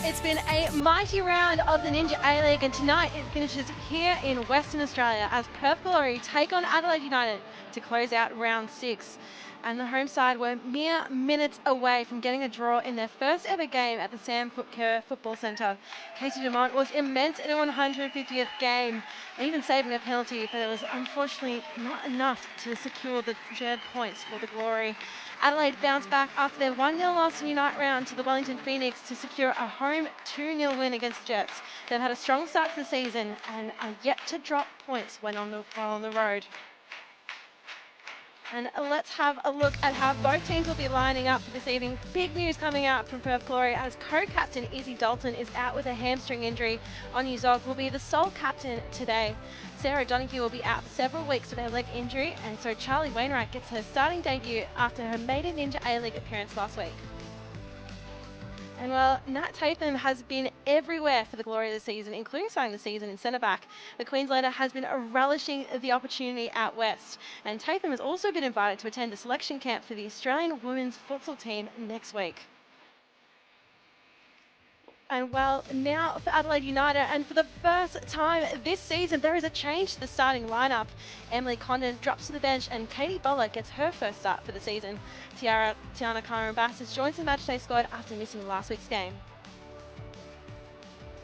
It's been a mighty round of the Ninja A-League, and tonight it finishes here in Western Australia as Perth Glory take on Adelaide United to close out round 6. And the home side were mere minutes away from getting a draw in their first ever game at the Sam Kerr Football Centre. Casey Dumont was immense in a 150th game, even saving a penalty, but it was unfortunately not enough to secure the shared points for the Glory. Adelaide bounced back after their 1-0 loss in the Unite round to the Wellington Phoenix to secure a home 2-0 win against the Jets. They've had a strong start to the season and are yet to drop points when on the road. And let's have a look at how both teams will be lining up for this evening. Big news coming out from Perth Glory as co-captain Izzy Dalton is out with a hamstring injury. Oniu Zog will be the sole captain today. Sarah Donahue will be out for several weeks with a leg injury, and so Charlie Wainwright gets her starting debut after her maiden Ninja A-League appearance last week. And well, Nat Tatham has been everywhere for the Glory this season, including starting the season in centre-back. The Queenslander has been relishing the opportunity out west, and Tatham has also been invited to attend the selection camp for the Australian women's futsal team next week. And well, now for Adelaide United, and for the first time this season, there is a change to the starting lineup. Emily Condon drops to the bench, and Katie Bowler gets her first start for the season. Tiana Karen-Bassett joins the matchday squad after missing last week's game.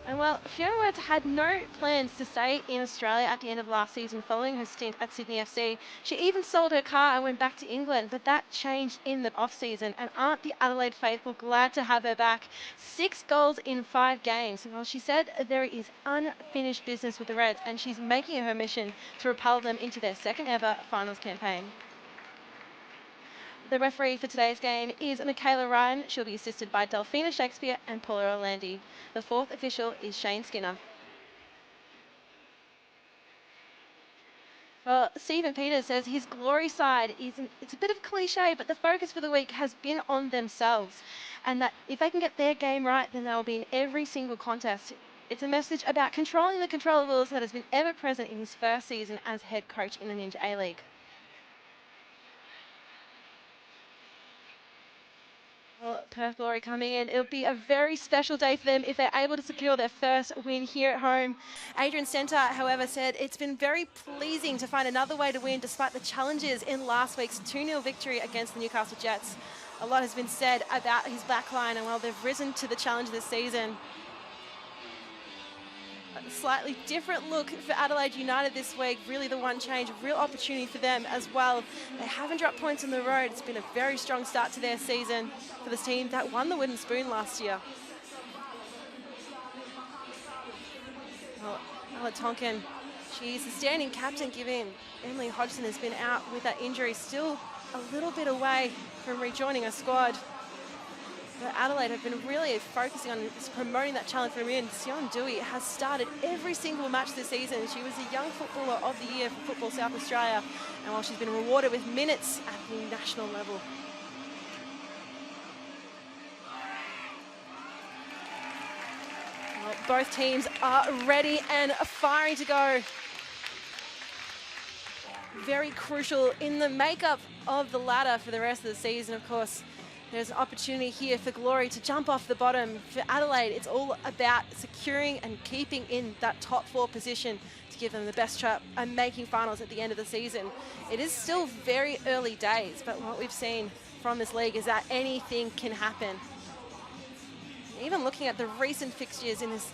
And well, Fiona Words had no plans to stay in Australia at the end of last season following her stint at Sydney FC. She even sold her car and went back to England, but that changed in the off-season, and aren't the Adelaide faithful glad to have her back? 6 goals in 5 games. Well, she said there is unfinished business with the Reds, and she's making it her mission to propel them into their second ever finals campaign. The referee for today's game is Michaela Ryan. She'll be assisted by Delphina Shakespeare and Paula Orlandi. The fourth official is Shane Skinner. Well, Stephen Peters says his Glory side it's a bit of a cliche, but the focus for the week has been on themselves, and that if they can get their game right, then they'll be in every single contest. It's a message about controlling the controllables that has been ever present in his first season as head coach in the Ninja A-League. Well, Perth Glory coming in. It'll be a very special day for them if they're able to secure their first win here at home. Adrian Center, however, said it's been very pleasing to find another way to win despite the challenges in last week's 2-0 victory against the Newcastle Jets. A lot has been said about his backline, and well, they've risen to the challenge this season. A slightly different look for Adelaide United this week. Really the one change, a real opportunity for them as well. They haven't dropped points on the road. It's been a very strong start to their season for this team that won the Wooden Spoon last year. Well, Ella Tonkin, she's the standing captain given Emily Hodgson has been out with that injury, still a little bit away from rejoining her squad. But Adelaide have been really focusing on promoting that challenge for women. Sion Dewey has started every single match this season. She was the Young Footballer of the Year for Football South Australia, and while she's been rewarded with minutes at the national level. Well, both teams are ready and firing to go. Very crucial in the makeup of the ladder for the rest of the season, of course. There's an opportunity here for Glory to jump off the bottom. For Adelaide, it's all about securing and keeping in that top 4 position to give them the best shot and making finals at the end of the season. It is still very early days, but what we've seen from this league is that anything can happen. Even looking at the recent fixtures in this,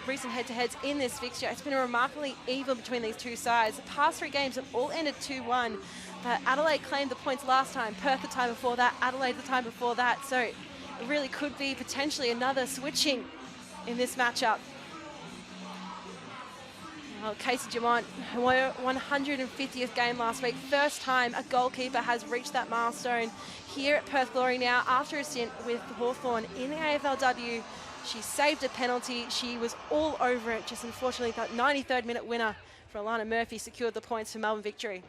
recent head-to-heads in this fixture, it's been remarkably even between these two sides. The past 3 games have all ended 2-1. But Adelaide claimed the points last time, Perth the time before that, Adelaide the time before that. So it really could be potentially another switching in this matchup. Well, Casey Dumont, her 150th game last week. First time a goalkeeper has reached that milestone here at Perth Glory now after a stint with Hawthorn in the AFLW. She saved a penalty. She was all over it. Just unfortunately, that 93rd minute winner for Alana Murphy secured the points for Melbourne victory.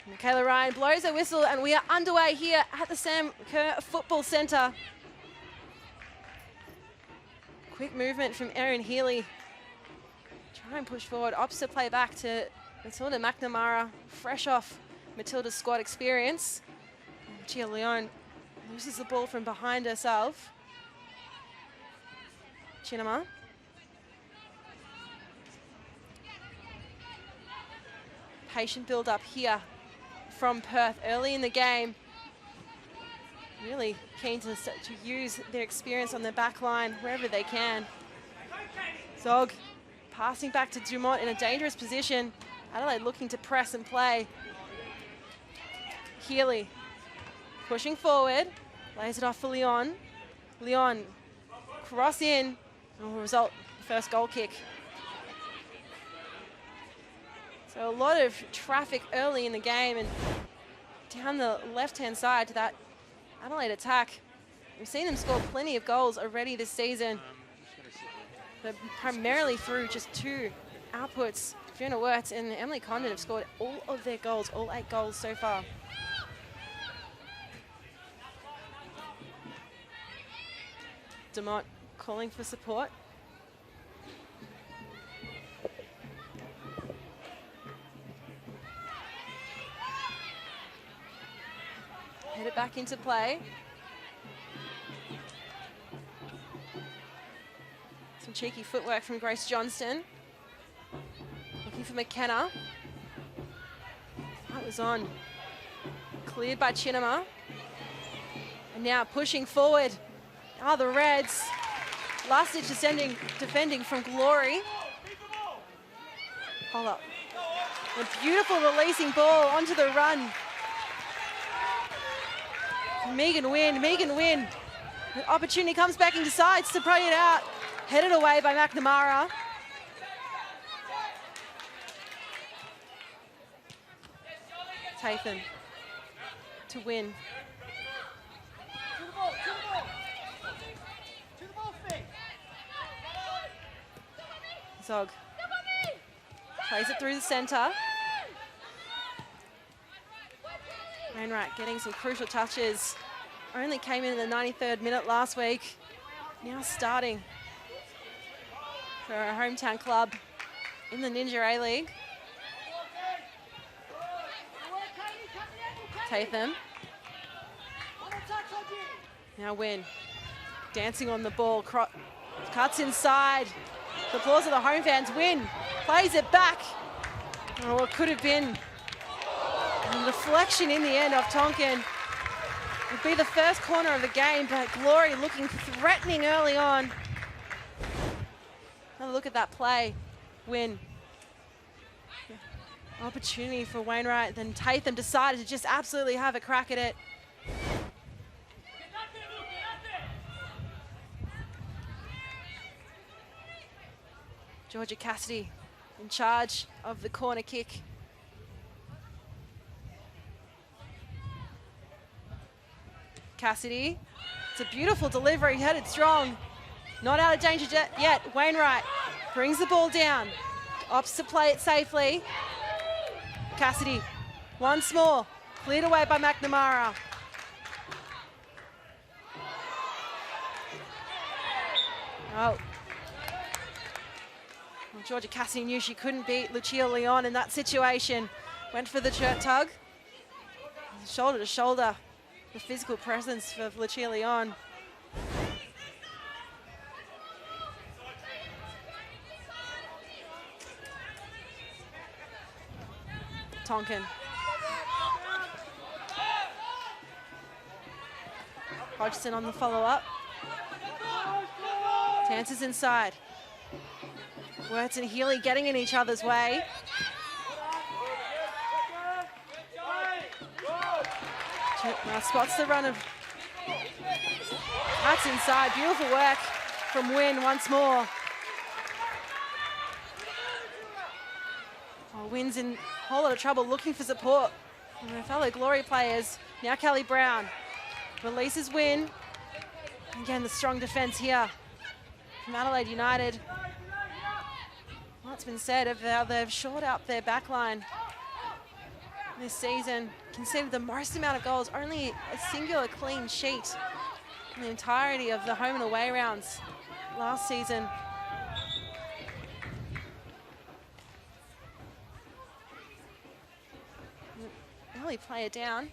Michaela Ryan blows her whistle, and we are underway here at the Sam Kerr Football Centre. Quick movement from Erin Healy. Try and push forward. Opposite play back to Matilda McNamara, fresh off Matilda's squad experience. Gia Leone Loses the ball from behind herself. Chinema. Patient build up here from Perth early in the game. Really keen to use their experience on their back line wherever they can. Zog passing back to Dumont in a dangerous position. Adelaide looking to press and play. Healy pushing forward, lays it off for Leon. Leon cross in, and will result first goal kick. So a lot of traffic early in the game, and down the left-hand side to that Adelaide attack. We've seen them score plenty of goals already this season, but primarily through just two outputs. Fiona Wirtz and Emily Condon have scored all of their goals, all 8 goals so far. Dumont calling for support. Head it back into play. Some cheeky footwork from Grace Johnston. Looking for McKenna. That was on. Cleared by Chinema. And now pushing forward are the Reds. Last ditch defending from Glory. Hold up. A beautiful releasing ball onto the run. Megan Wynn. The opportunity comes back and decides to play it out. Headed away by McNamara. Tathan to Win. Zog plays it through the centre. Wainwright getting some crucial touches. Only came in the 93rd minute last week. Now starting for our hometown club in the Ninja A-League. Tatham. Now Win. Dancing on the ball. Cuts inside. The applause of the home fans. Win. Plays it back. Oh, what could have been a deflection in the end of Tonkin. Would be the first corner of the game, but Glory looking threatening early on. Have a look at that play. Win. Opportunity for Wainwright. Then Tatham decided to just absolutely have a crack at it. Georgia Cassidy in charge of the corner kick. Cassidy, it's a beautiful delivery, headed strong. Not out of danger yet. Wainwright brings the ball down, opts to play it safely. Cassidy, once more, cleared away by McNamara. Oh. Well, Georgia Cassidy knew she couldn't beat Lucia Leon in that situation. Went for the shirt tug. Shoulder to shoulder. The physical presence for Lucia Leon. Tonkin. Hodgson on the follow-up. Dances inside. Wirtz and Healy getting in each other's way. Now spots the run of Cuts inside. Beautiful work from Wynn once more. Oh, Wynn's in a whole lot of trouble looking for support from her fellow Glory players. Now Kelly Brown releases Wynn. Again, the strong defence here from Adelaide United. What's been said of how they've shored up their backline this season, conceded the most amount of goals, only a singular clean sheet in the entirety of the home and away rounds last season. Really play it down.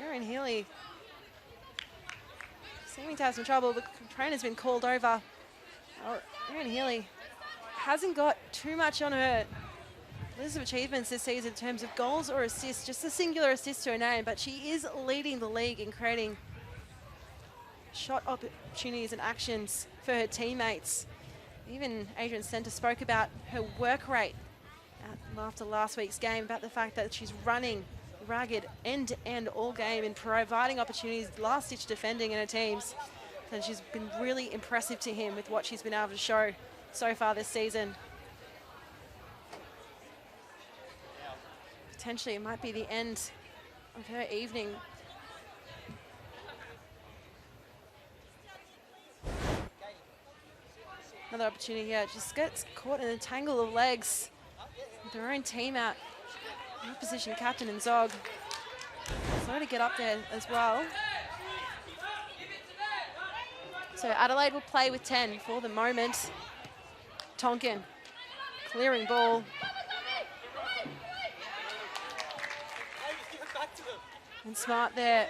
Erin Healy seeming to have some trouble. The trainer's been called over. Oh, Erin Healy hasn't got too much on her list of achievements this season in terms of goals or assists, just a singular assist to her name, but she is leading the league in creating shot opportunities and actions for her teammates. Even Adrian Centre spoke about her work rate after last week's game, about the fact that she's running ragged end-to-end all game and providing opportunities, last-ditch defending in her teams. And she's been really impressive to him with what she's been able to show so far this season. Potentially it might be the end of her evening. Another opportunity here, just gets caught in a tangle of legs with their own team out. Opposition captain and Zog. Slow to get up there as well. So Adelaide will play with 10 for the moment. Tonkin, clearing ball. And smart there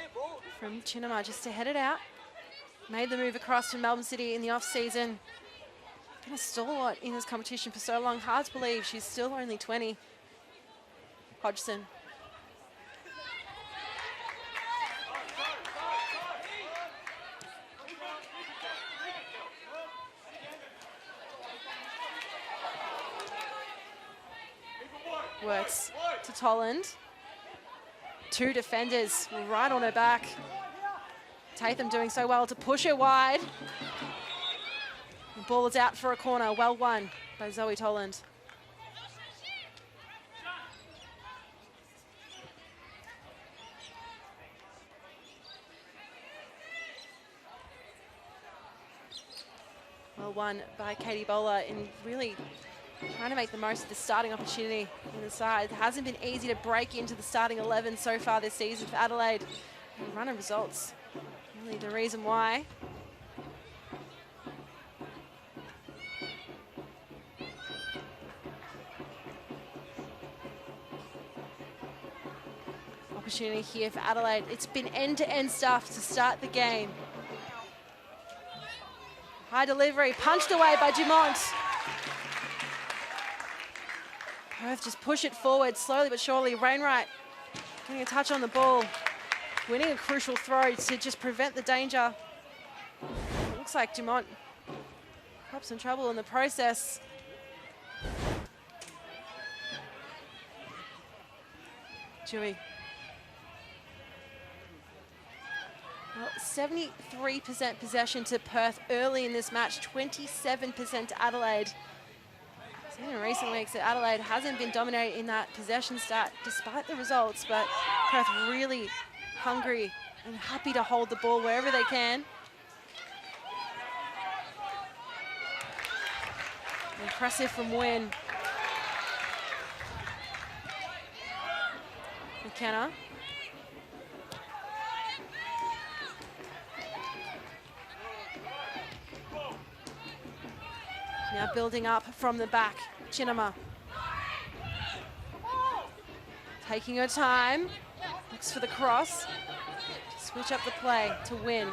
from Chinema just to head it out. Made the move across to Melbourne City in the off-season. Been a stalwart in this competition for so long. Hard to believe she's still only 20. Hodgson. Works to Tolland. Two defenders right on her back. Tatham doing so well to push her wide. The ball is out for a corner. Well won by Zoe Tolland. Well won by Katie Bowler in really trying to make the most of the starting opportunity in the side. It hasn't been easy to break into the starting 11 so far this season for Adelaide. And run of results, really the reason why. Opportunity here for Adelaide. It's been end-to-end stuff to start the game. High delivery, punched away by Dumont. Perth just push it forward slowly but surely. Wainwright getting a touch on the ball, winning a crucial throw to just prevent the danger. It looks like Dumont got some trouble in the process. Dewey. Well, 73% possession to Perth early in this match, 27% to Adelaide. Seen in recent weeks that Adelaide hasn't been dominated in that possession stat despite the results, but Perth really hungry and happy to hold the ball wherever they can. Impressive from Wynn. McKenna. Now building up from the back, Chinema. Taking her time, looks for the cross. Switch up the play to Win.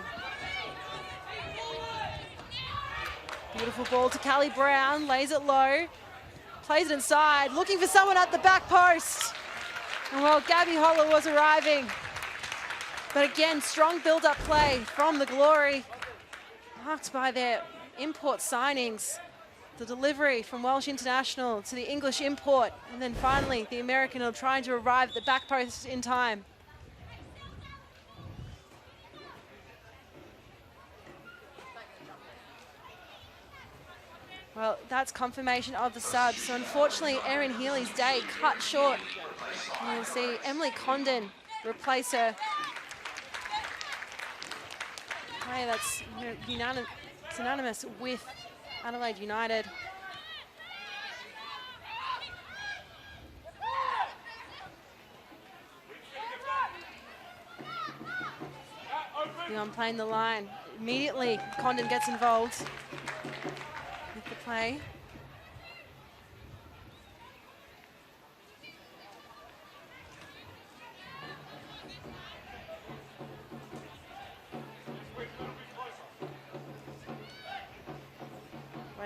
Beautiful ball to Callie Brown, lays it low, plays it inside, looking for someone at the back post. And well, Gabby Holler was arriving. But again, strong build-up play from the Glory, marked by their import signings. The delivery from Welsh International to the English import, and then finally the American trying to arrive at the back post in time. Well, that's confirmation of the subs. So unfortunately, Erin Healy's day cut short. And you'll see Emily Condon replace her. Player that's synonymous with Adelaide United. Beyond playing the line. Immediately, Condon gets involved with the play.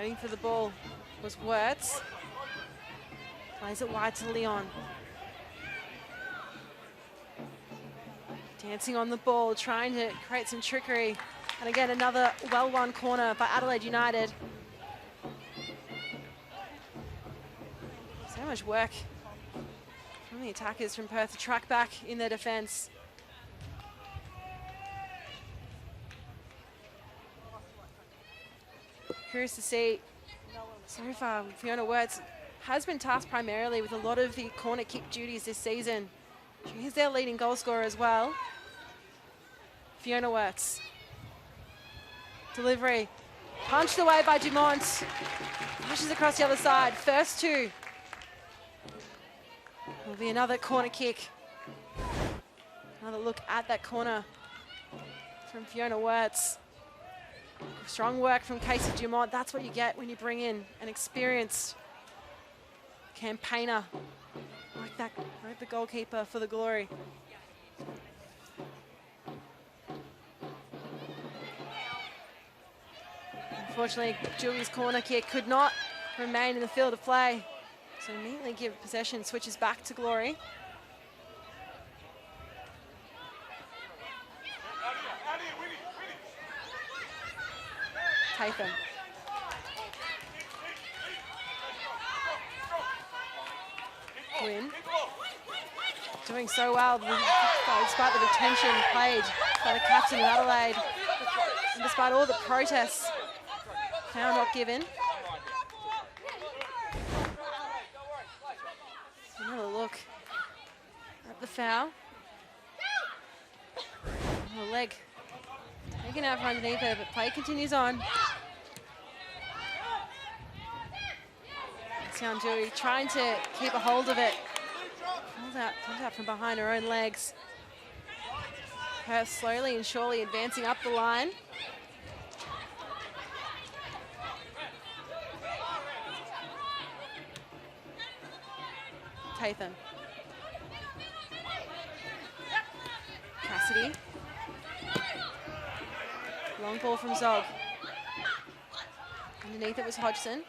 Waiting for the ball was Wirtz. Plays it wide to Leon. Dancing on the ball, trying to create some trickery. And again, another well-won corner by Adelaide United. So much work from the attackers from Perth to track back in their defence. Curious to see, so far, Fiona Wirtz has been tasked primarily with a lot of the corner kick duties this season. She is their leading goal scorer as well. Fiona Wirtz. Delivery. Punched away by Dumont. Pushes across the other side. First two. Will be another corner kick. Another look at that corner from Fiona Wirtz. Strong work from Casey Dumont. That's what you get when you bring in an experienced campaigner like that, like the goalkeeper for the Glory. Unfortunately, Julie's corner kick could not remain in the field of play. So immediately give possession, switches back to Glory. Tatham. Win. Doing so well, despite the detention played by the captain of Adelaide. And despite all the protests, foul not given. Another look at the foul. A leg taken out from underneath her, but play continues on. Dewey trying to keep a hold of it. Comes out from behind her own legs. Perth slowly and surely advancing up the line. Tatham. Cassidy. Long ball from Zog. Underneath it was Hodgson.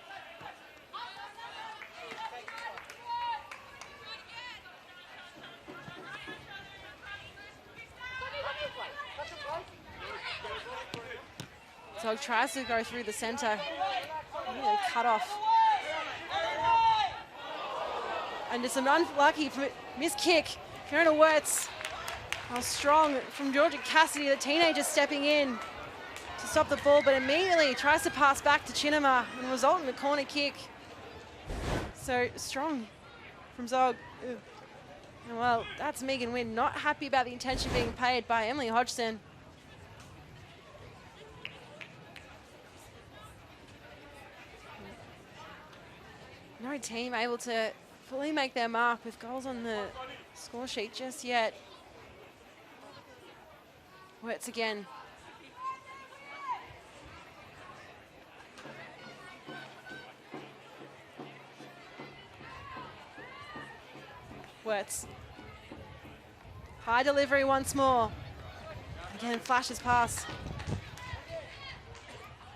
Zog tries to go through the centre. Really cut off. And just an unlucky missed kick. Fiona Wirtz. How strong from Georgia Cassidy, the teenager stepping in to stop the ball, but immediately tries to pass back to Chinema and result in a corner kick. So strong from Zog. Ooh. And well, that's Megan Wynn, not happy about the attention being paid by Emily Hodgson. No team able to fully make their mark with goals on the score sheet just yet. Wirtz again. Wirtz. High delivery once more. Again, flashes past.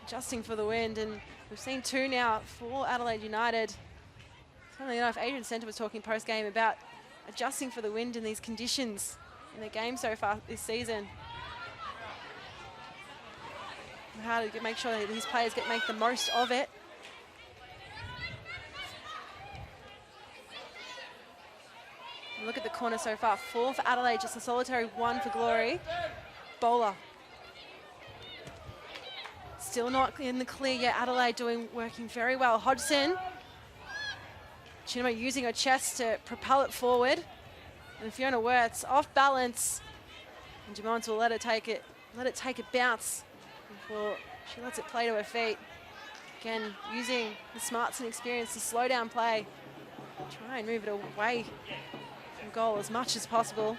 Adjusting for the wind, and we've seen two now for Adelaide United. Funnily enough, Adrian Centre was talking post-game about adjusting for the wind in these conditions in the game so far this season. And how to make sure that these players make the most of it. And look at the corner so far. 4 for Adelaide, just a solitary 1 for Glory. Bowler. Still not in the clear yet. Adelaide working very well. Hodgson. Chinema using her chest to propel it forward. And Fiona Wirtz off balance. And Dumont will let it take a bounce before she lets it play to her feet. Again, using the smarts and experience to slow down play. Try and move it away from goal as much as possible.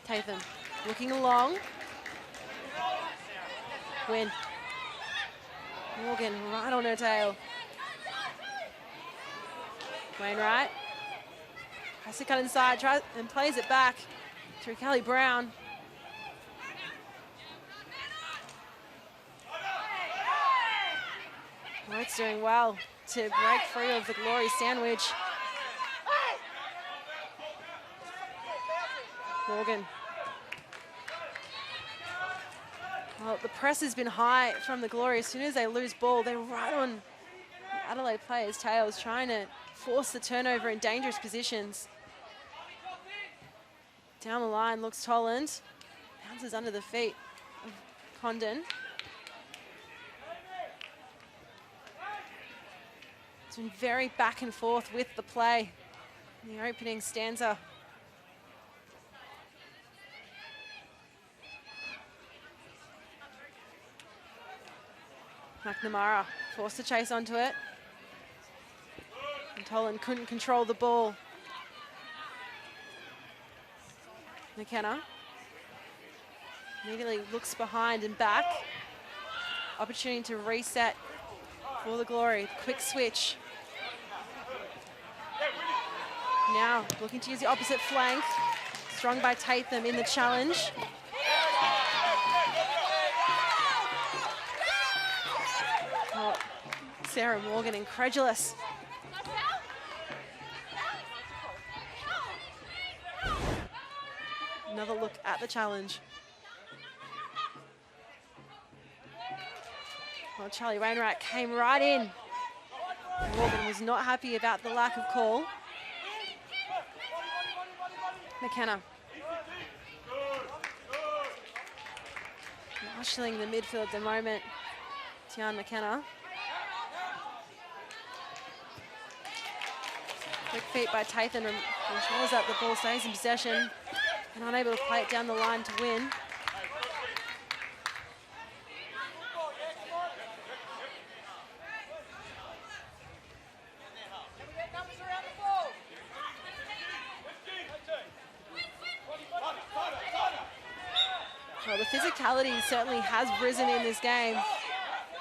Tatham looking along. Win. Morgan right on her tail. Wainwright has to cut inside, tries and plays it back. through Kelly Brown. White's doing well to break free of the Glory sandwich. Morgan. Well, the press has been high from the Glory. As soon as they lose ball, they're right on the Adelaide players' tails, trying to force the turnover in dangerous positions. Down the line looks Tolland. Bounces under the feet of Condon. It's been very back and forth with the play in the opening stanza. McNamara forced to chase onto it. And Tolan couldn't control the ball. McKenna immediately looks behind and back. Opportunity to reset for the Glory. Quick switch. Now looking to use the opposite flank. Strong by Tatham in the challenge. Oh, Sarah Morgan incredulous. Another look at the challenge. Well, Charlie Wainwright came right in. Morgan was not happy about the lack of call. McKenna. Marshalling the midfield at the moment. Tian McKenna. Quick feet by Tathan ensures that the ball stays in possession and unable to play it down the line to win. Well, the physicality certainly has risen in this game.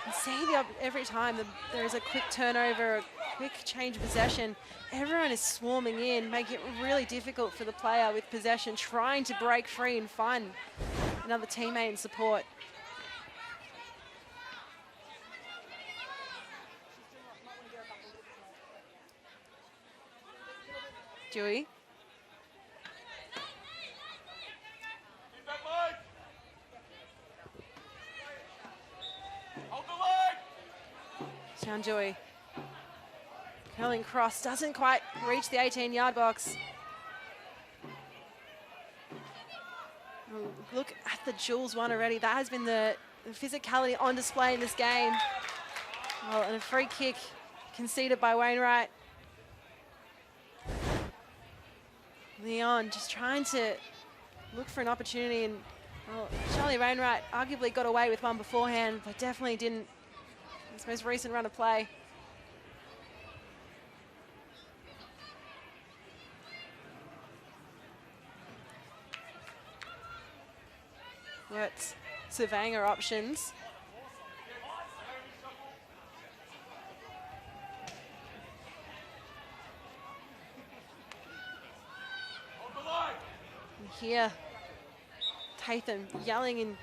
You see every time there is a quick turnover, a quick change of possession, everyone is swarming in, making it really difficult for the player with possession, trying to break free and find another teammate and support. Dewey. Sean Dewey. Curling cross, doesn't quite reach the 18-yard box. Oh, look at the Jules one already. That has been the physicality on display in this game. Well, and a free kick conceded by Wainwright. Leon just trying to look for an opportunity, and well, Charlie Wainwright arguably got away with one beforehand, but definitely didn't his most recent run of play. Works surveying her options. And here, Tatham yelling and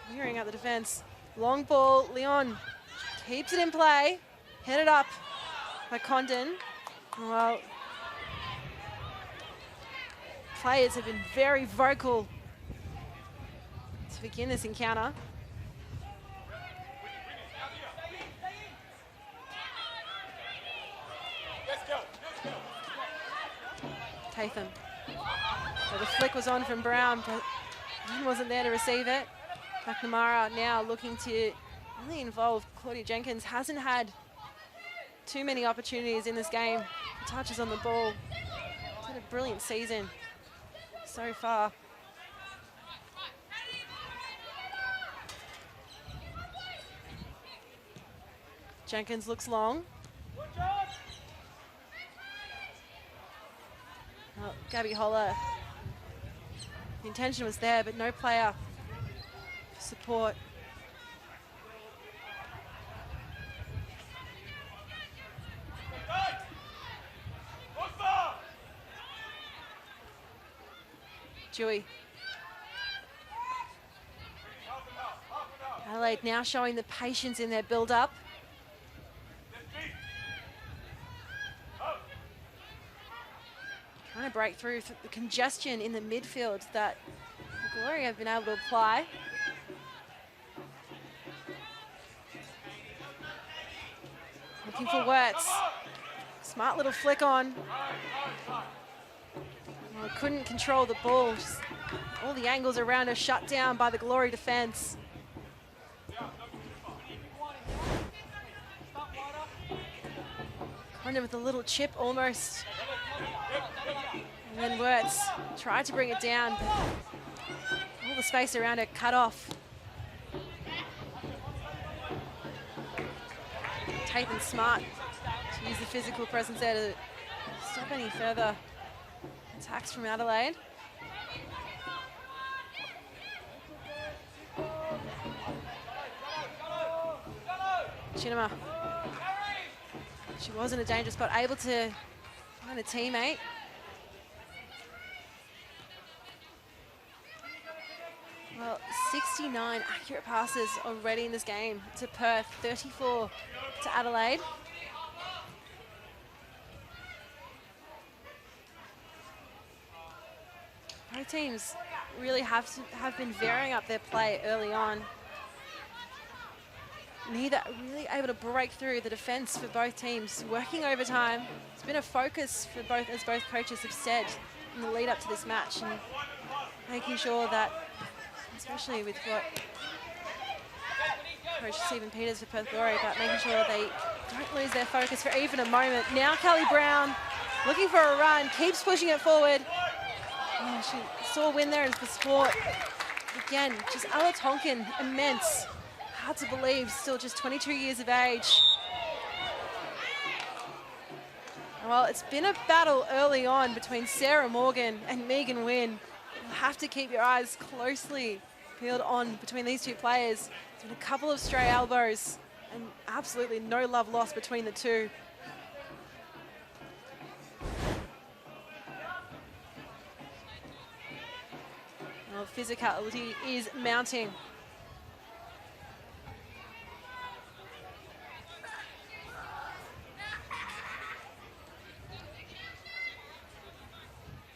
clearing out the defense. Long ball, Leon keeps it in play, headed up by Condon. Well, players have been very vocal to begin this encounter. Tatham. So the flick was on from Brown, but he wasn't there to receive it. McNamara now looking to really involve Claudia Jenkins. Hasn't had too many opportunities in this game. Touches on the ball. He's had a brilliant season so far. Jenkins looks long. Oh, Gabby Holler. The intention was there, but no player for support. Dewey. Adelaide now showing the patience in their build-up. Trying to break through the congestion in the midfield that the Glory have been able to apply. Looking for Wirtz. Smart little flick on. Well, couldn't control the ball. Just all the angles around her shut down by the Glory defense. Condon with a little chip almost. And then Wirtz tried to bring it down, but all the space around her cut off. Tathan smart to use the physical presence there to stop any further attacks from Adelaide. Chinema. She was in a dangerous spot, able to find a teammate. Well, 69 accurate passes already in this game to Perth, 34 to Adelaide. Both teams really have been varying up their play early on. Neither really able to break through the defense for both teams. Working overtime, it's been a focus for both, as both coaches have said in the lead up to this match, and making sure that, especially with what Coach Stephen Peters for Perth Glory, about making sure that they don't lose their focus for even a moment. Now Kelly Brown looking for a run, keeps pushing it forward. Oh, she saw a win there in the sport. Again, just Ella Tonkin, immense. Hard to believe, still just 22 years of age. Well, it's been a battle early on between Sarah Morgan and Megan Wynn. You'll have to keep your eyes closely peeled on between these two players. There's been a couple of stray elbows and absolutely no love lost between the two. Well, physicality is mounting.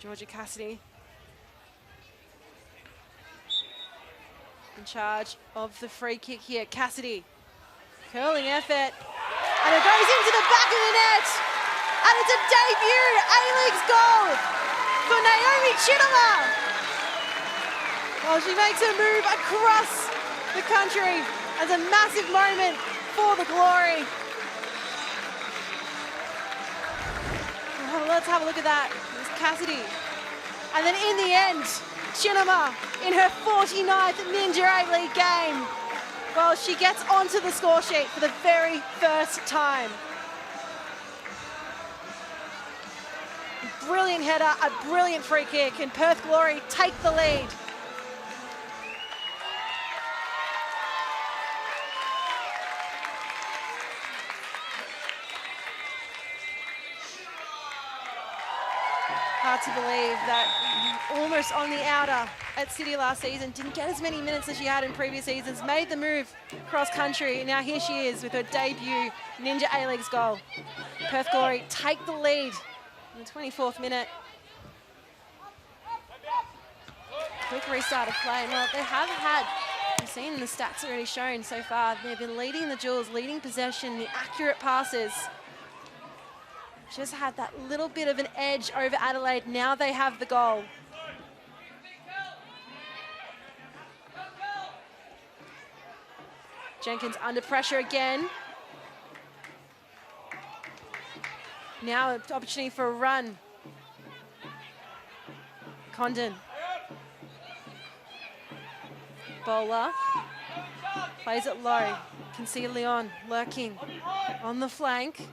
Georgia Cassidy in charge of the free kick here. Cassidy, curling effort, and it goes into the back of the net, and it's a debut A-League's goal for Naomi Chinema. Well, she makes her move across the country as a massive moment for the Glory. Well, let's have a look at that. Cassidy. And then in the end, Chinema in her 49th Ninja A-League game. Well, she gets onto the score sheet for the very first time. Brilliant header, a brilliant free kick, and Perth Glory take the lead. Hard to believe that almost on the outer at City last season, didn't get as many minutes as she had in previous seasons, made the move cross country, and now here she is with her debut Ninja A-League's goal. Perth Glory take the lead in the 24th minute. Quick restart of play. Well, they have had, we've seen the stats already shown so far, they've been leading the duels, leading possession, the accurate passes. Just had that little bit of an edge over Adelaide. Now they have the goal. Jenkins under pressure again. Now an opportunity for a run. Condon. Bowler. Plays it low. Can see Leon lurking on the flank.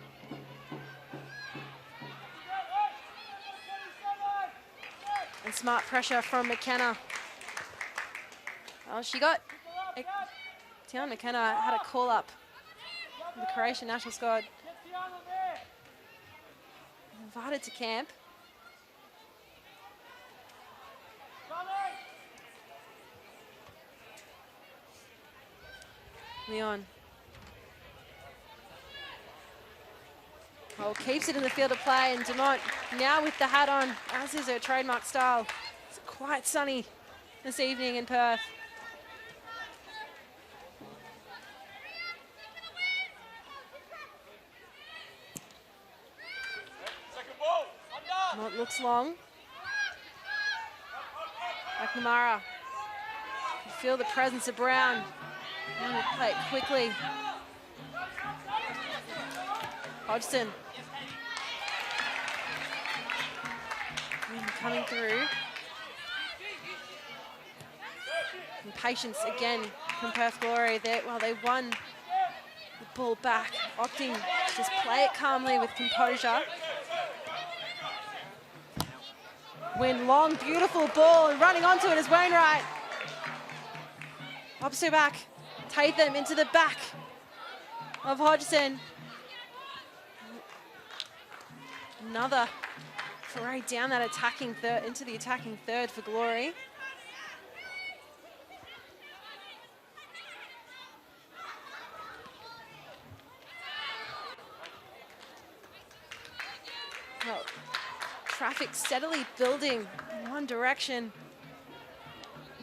And smart pressure from McKenna. Well, she got... Tiana McKenna had a call up in the Croatian national squad. Invited to camp. Leon. Oh, keeps it in the field of play, and Dumont now with the hat on, as is her trademark style. It's quite sunny this evening in Perth. Dumont looks long. McNamara. You feel the presence of Brown. Now we play it quickly. Hodgson. Coming through. And patience again from Perth Glory. They won the ball back, opting to just play it calmly with composure. Win long, beautiful ball, and running onto it is Wainwright. Pops her back. Tatham into the back of Hodgson. Another foray down that attacking third, into the attacking third for Glory. Well, traffic steadily building in one direction.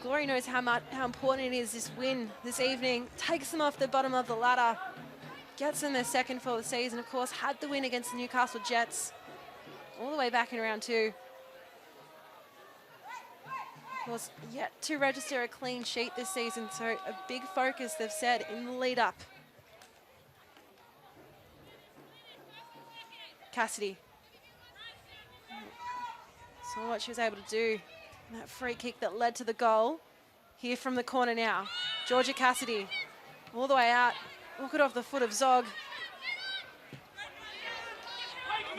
Glory knows how important it is, this win this evening. Takes them off the bottom of the ladder. Gets them their second for the season. Of course, had the win against the Newcastle Jets all the way back in round 2. Of course, yet to register a clean sheet this season, so a big focus, they've said, in the lead up. Cassidy. Saw what she was able to do. That free kick that led to the goal. Here from the corner now. Georgia Cassidy. All the way out. Look it off the foot of Zog.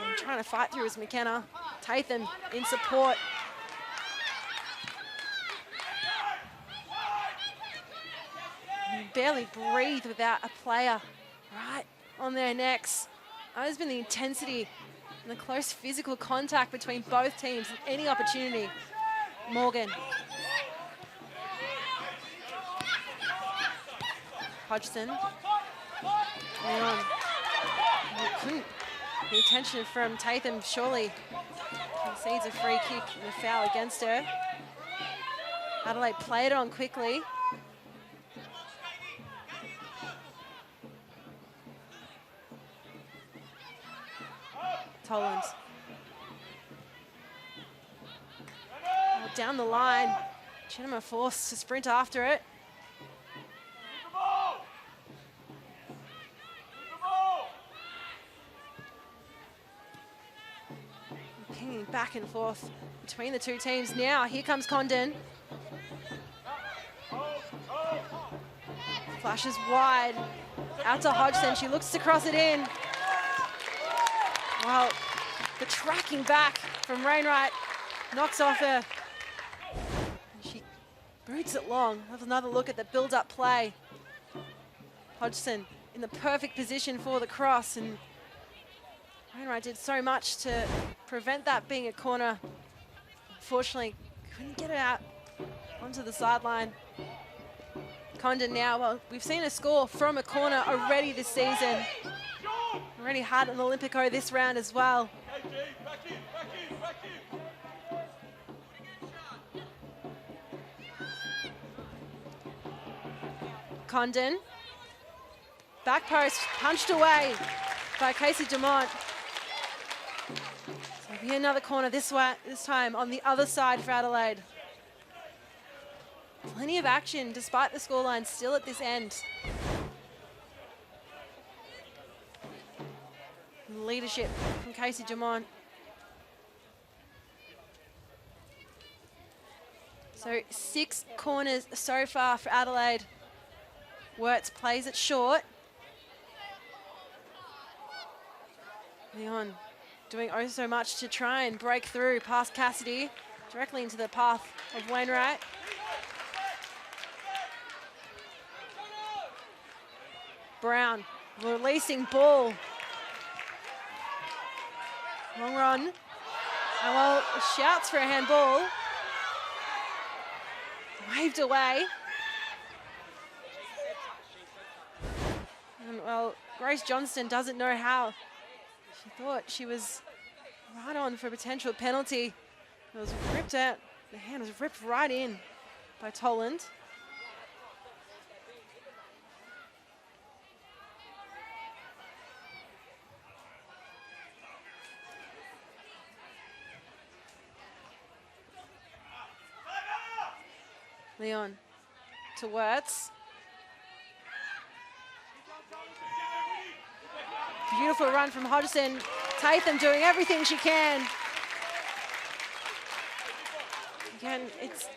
And trying to fight through is McKenna. Tatham in support. And barely breathe without a player right on their necks. That has been the intensity and the close physical contact between both teams at any opportunity. Morgan. Hodgson. Leon. Couldn't the attention from Tatham surely concedes a free kick and a foul against her. Adelaide played it on quickly. Toland. Down the line. Chinema forced to sprint after it. Pinging back and forth between the two teams. Now, here comes Condon. Flashes wide. Out to Hodgson. She looks to cross it in. Well, the tracking back from Wainwright knocks off her. She boots it long. Have another look at the build-up play. Hodgson in the perfect position for the cross, and Wainwright did so much to prevent that being a corner. Unfortunately, couldn't get it out onto the sideline. Condon now, well, we've seen a score from a corner already this season. Already had an Olympico this round as well. Condon. Back post, punched away by Casey Dumont. So it'll be another corner this time on the other side for Adelaide. Plenty of action despite the scoreline still at this end. Leadership from Casey Dumont. So 6 corners so far for Adelaide. Wirtz plays it short. Leon doing oh so much to try and break through past Cassidy, directly into the path of Wainwright. Brown releasing ball. Long run. And well, shouts for a handball. Waved away. Well, Grace Johnston doesn't know how. She thought she was right on for a potential penalty. It was ripped out. The hand was ripped right in by Toland. Leon to Wirtz. Beautiful run from Hodgson. Tatham doing everything she can. Again, it's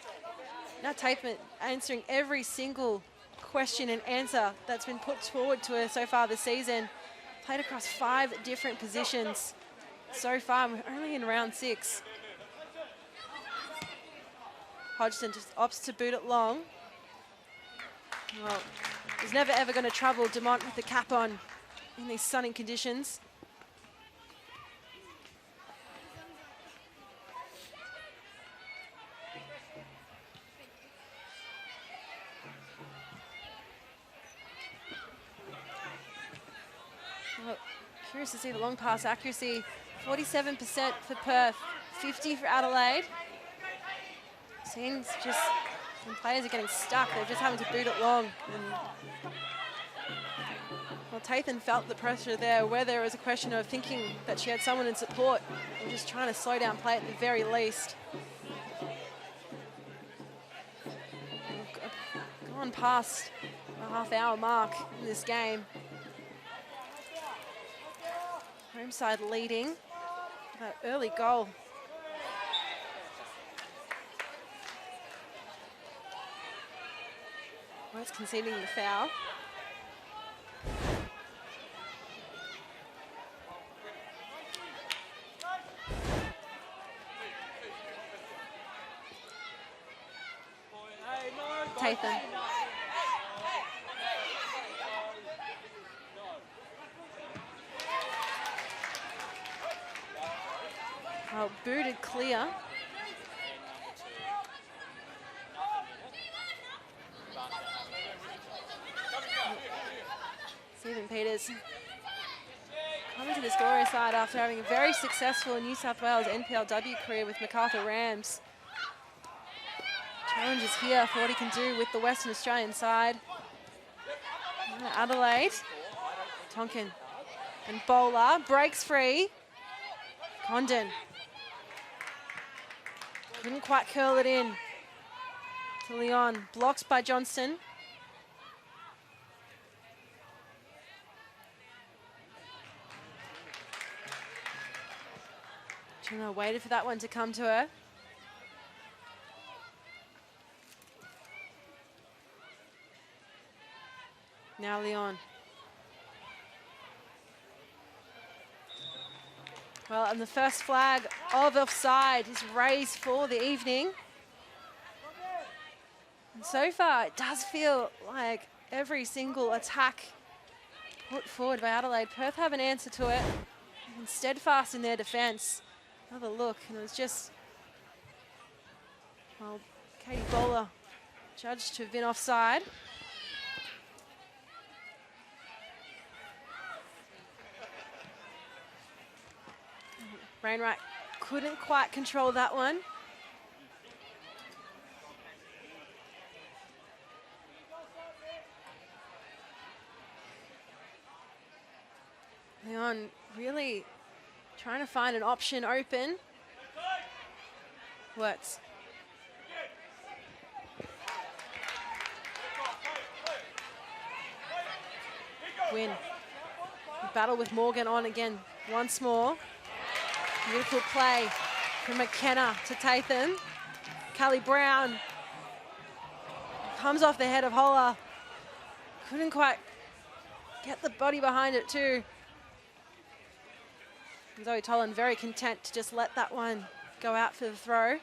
not Tatham answering every single question and answer that's been put forward to her so far this season. Played across 5 different positions so far. We're only in round 6. Hodgson just opts to boot it long. Well, he's never ever going to trouble Dumont with the cap on in these sunny conditions. Well, curious to see the long pass accuracy. 47% for Perth, 50 for Adelaide. Seems just when players are getting stuck, they're just having to boot it long. And well, Tatham felt the pressure there, where there was a question of thinking that she had someone in support and just trying to slow down play at the very least. We've gone past the half-hour mark in this game. Home side leading. That early goal. It's conceding the foul. Tatham. Oh, booted clear. Stephen Peters coming to this glorious side after having a very successful New South Wales NPLW career with Macarthur Rams. Challenge is here for what he can do with the Western Australian side. Adelaide, Tonkin and Bowler breaks free. Condon couldn't quite curl it in to Leon, blocked by Johnston. Chino waited for that one to come to her. Now Leon. Well, and the first flag of offside is raised for the evening. And so far, it does feel like every single attack put forward by Adelaide, Perth have an answer to it. And steadfast in their defence. Another look, and it was just, well, Katie Bowler judged to have been offside. Rainwright couldn't quite control that one. Leon really trying to find an option open. Works. Win. Battle with Morgan on again once more. Beautiful play from McKenna to Tatham. Callie Brown comes off the head of Holler. Couldn't quite get the body behind it too. Zoe Toland very content to just let that one go out for the throw.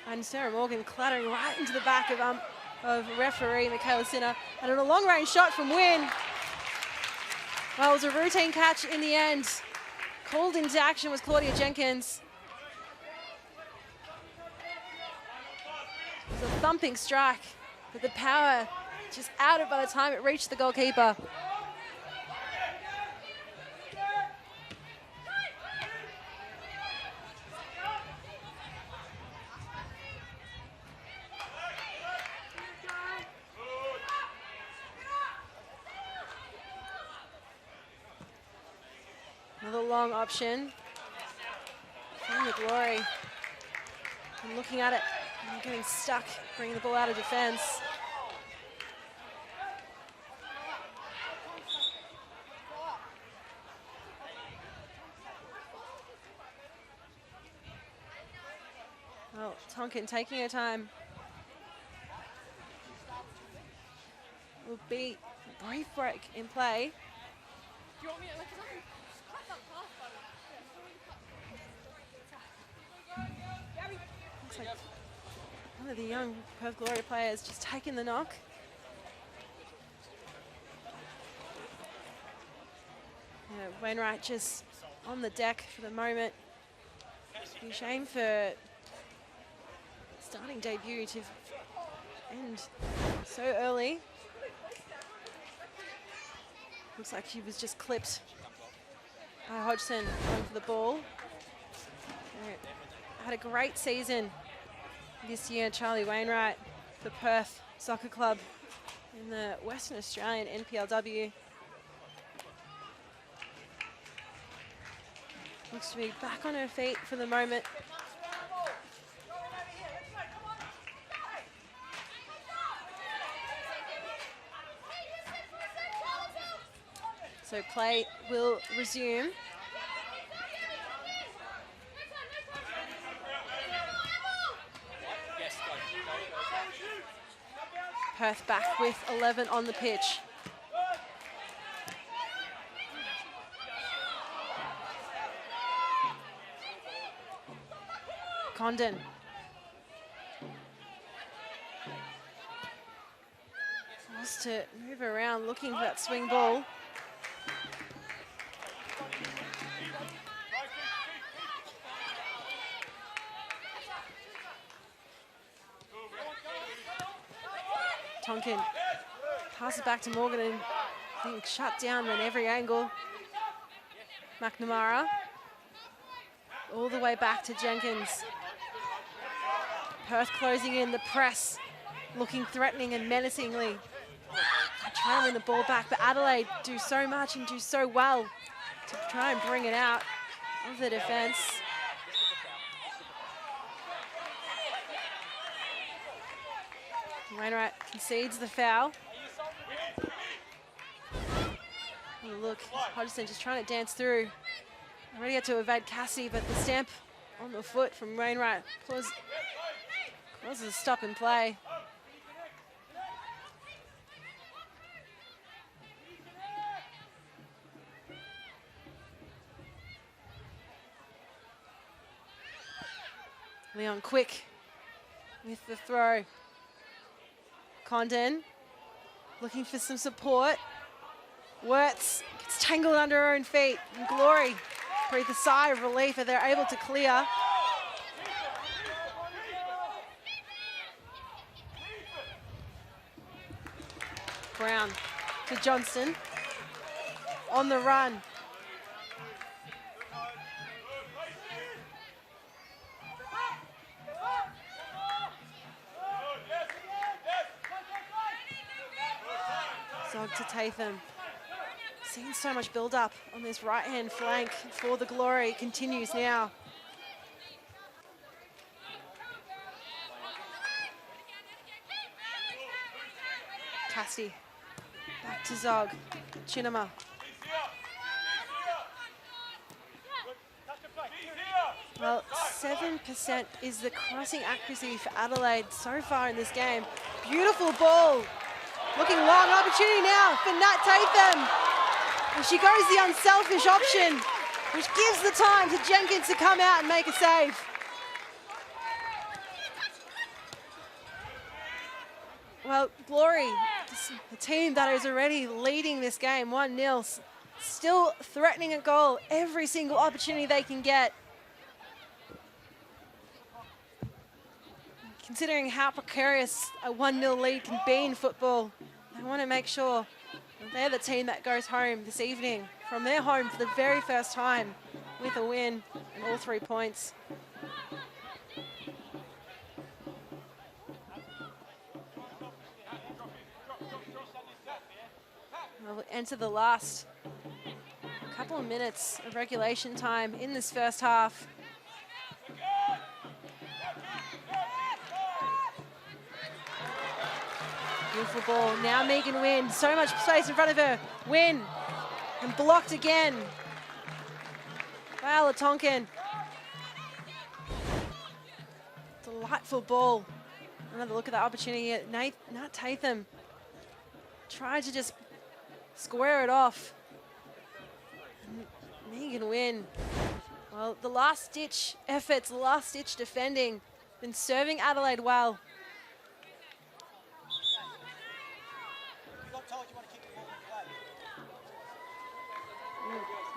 And Sarah Morgan clattering right into the back of referee Michaela Sinner. And a long-range shot from Wynn. Well, it was a routine catch in the end. Called into action was Claudia Jenkins. It was a thumping strike But the power just out of by the time it reached the goalkeeper. Another long option from the Glory. And looking at it, and getting stuck, bringing the ball out of defense. Well, Tonkin taking her time. Will be a brief break in play. Do you want me to, Looks like one of the young Perth Glory players just taking the knock. Yeah, Wainwright just on the deck for the moment. It'd be a shame for starting debut to end so early. Looks like she was just clipped by Hodgson going for the ball. Had a great season this year, Charlie Wainwright, for Perth Soccer Club in the Western Australian NPLW. Looks to be back on her feet for the moment. So play will resume. Perth back with 11 on the pitch. Condon. Wants to move around looking for that swing ball. Tonkin passes back to Morgan and being shut down at every angle. McNamara all the way back to Jenkins. Perth closing in the press, looking threatening and menacingly. Trying to win the ball back, but Adelaide do so much and do so well to try and bring it out of the defense. Wainwright concedes the foul. Oh, look, Hodgson just trying to dance through. Already had to evade Cassidy, but the stamp on the foot from Wainwright causes a stop in play. Leon quick with the throw. Condon looking for some support. Wirtz gets tangled under her own feet. And Glory breathe a sigh of relief that they're able to clear. Brown to Johnston. On the run. Zog to Tatham. Seeing so much build up on this right-hand flank for the Glory. Continues now. Cassidy. Back to Zog. Chinema. Well, 7% is the crossing accuracy for Adelaide so far in this game. Beautiful ball. Looking long, opportunity now for Nat Tatham. And she goes the unselfish option, which gives the time to Jenkins to come out and make a save. Well, Glory, the team that is already leading this game 1-0, still threatening a goal every single opportunity they can get. You considering how precarious a 1-0 lead can be in football, they want to make sure that they're the team that goes home this evening from their home for the very first time with a win and all 3 points. We'll enter the last couple of minutes of regulation time in this first half. Beautiful ball. Now Megan Wynn. So much space in front of her. Wynn. And blocked again. Wow, Tonkin. Delightful ball. Another look at that opportunity here. Nat Tatham tried to just square it off. Megan Wynn. Well, the last-ditch efforts, the last-ditch defending, been serving Adelaide well.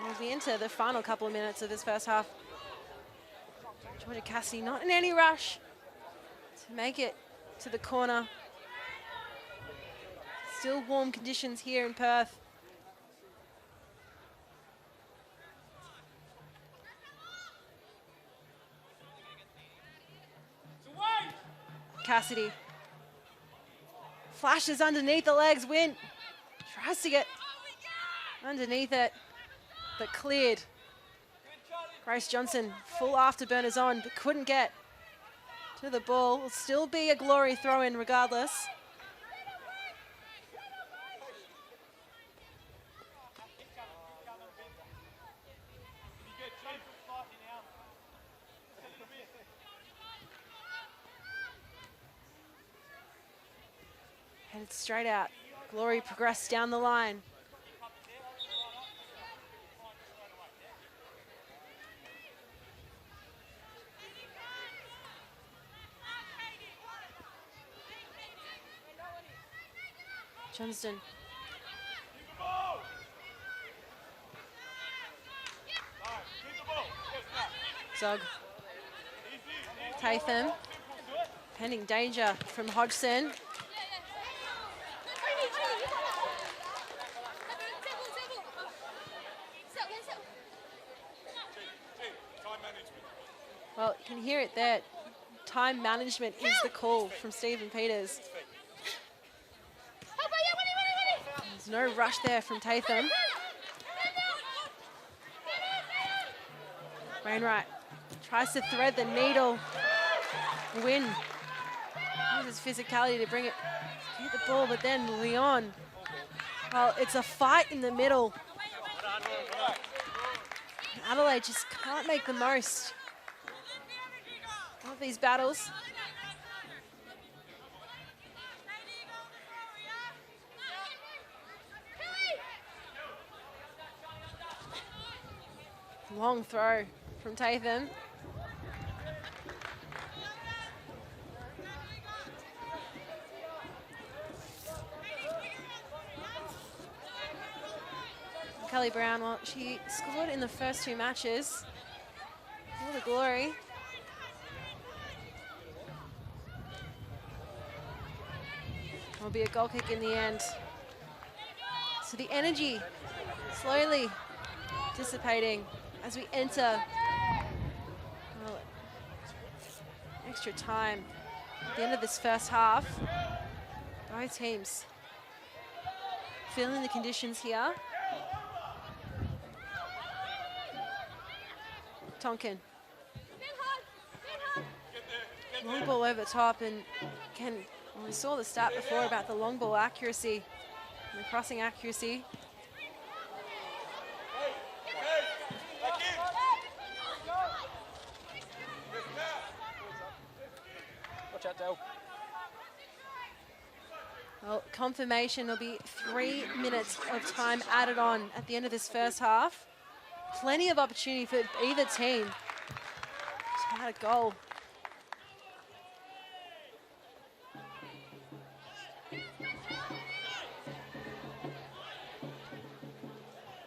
As we enter the final couple of minutes of this first half, Georgia Cassidy not in any rush to make it to the corner. Still warm conditions here in Perth. Cassidy flashes underneath the legs. Wynn tries to get underneath it, but cleared. Grace Johnson, full afterburners on, but couldn't get to the ball. Will still be a Glory throw-in regardless. Headed straight out. Glory progressed down the line. Johnston. Zog. Tatham. Pending danger from Hodgson. Well, you can hear it there. Time management is the call from Stephen Peters. There's no rush there from Tatham. Wainwright tries to thread the needle. Win. Uses physicality to bring it, get the ball, but then Leon. Well, it's a fight in the middle. Adelaide just can't make the most of these battles. Long throw from Tatham. Kelly Brown, well, she scored in the first 2 matches for the Glory. Will be a goal kick in the end. So the energy slowly dissipating as we enter extra time at the end of this first half. Both teams feeling the conditions here. Tonkin. Long ball over top, and we saw the stat before about the long ball accuracy and the crossing accuracy. Watch out, Dale. Well, confirmation, there'll be 3 minutes of time added on at the end of this first half. Plenty of opportunity for either team to add a goal.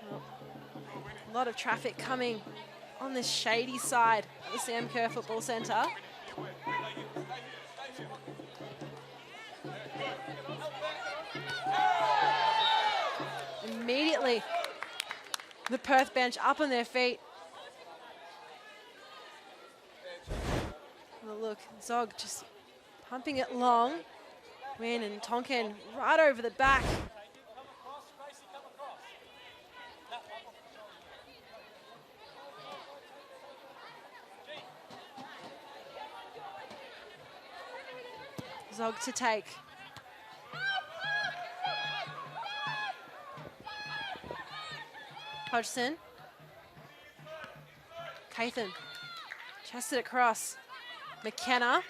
Well, a lot of traffic coming on this shady side of the Sam Kerr Football Centre. Immediately, the Perth bench up on their feet. Well, look, Zog just pumping it long. Win and Tonkin right over the back. Zog to take. Hodgson. Cathan. Chested across. McKenna.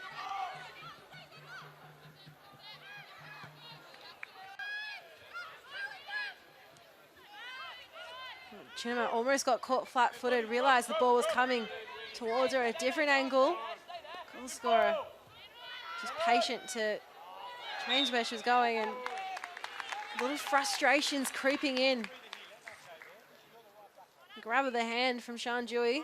Chinema almost got caught flat-footed, realized the ball was coming towards her at a different angle. Goal scorer just patient to change where she was going, and little frustrations creeping in. Grab of the hand from Sean Dewey.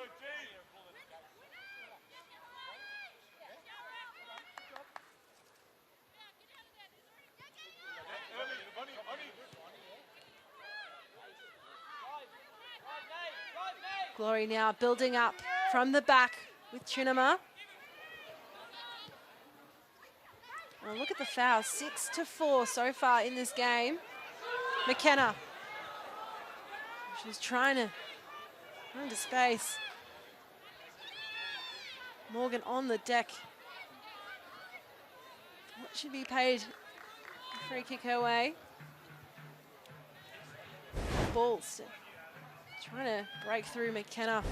Glory now building up from the back with Chinema. Oh, look at the foul, 6-4 so far in this game. McKenna. She's trying to run into space. Morgan on the deck. What should be paid? A free kick her way. Balls. Trying to break through McKenna.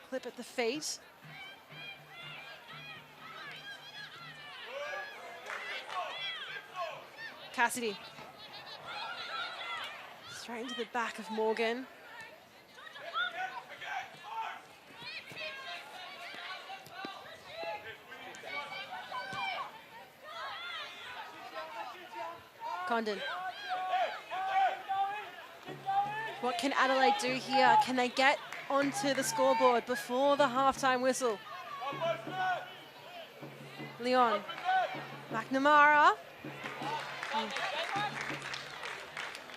Clip at the feet. Cassidy. Straight into the back of Morgan. Condon. What can Adelaide do here? Can they get onto the scoreboard before the halftime whistle? Leon. McNamara.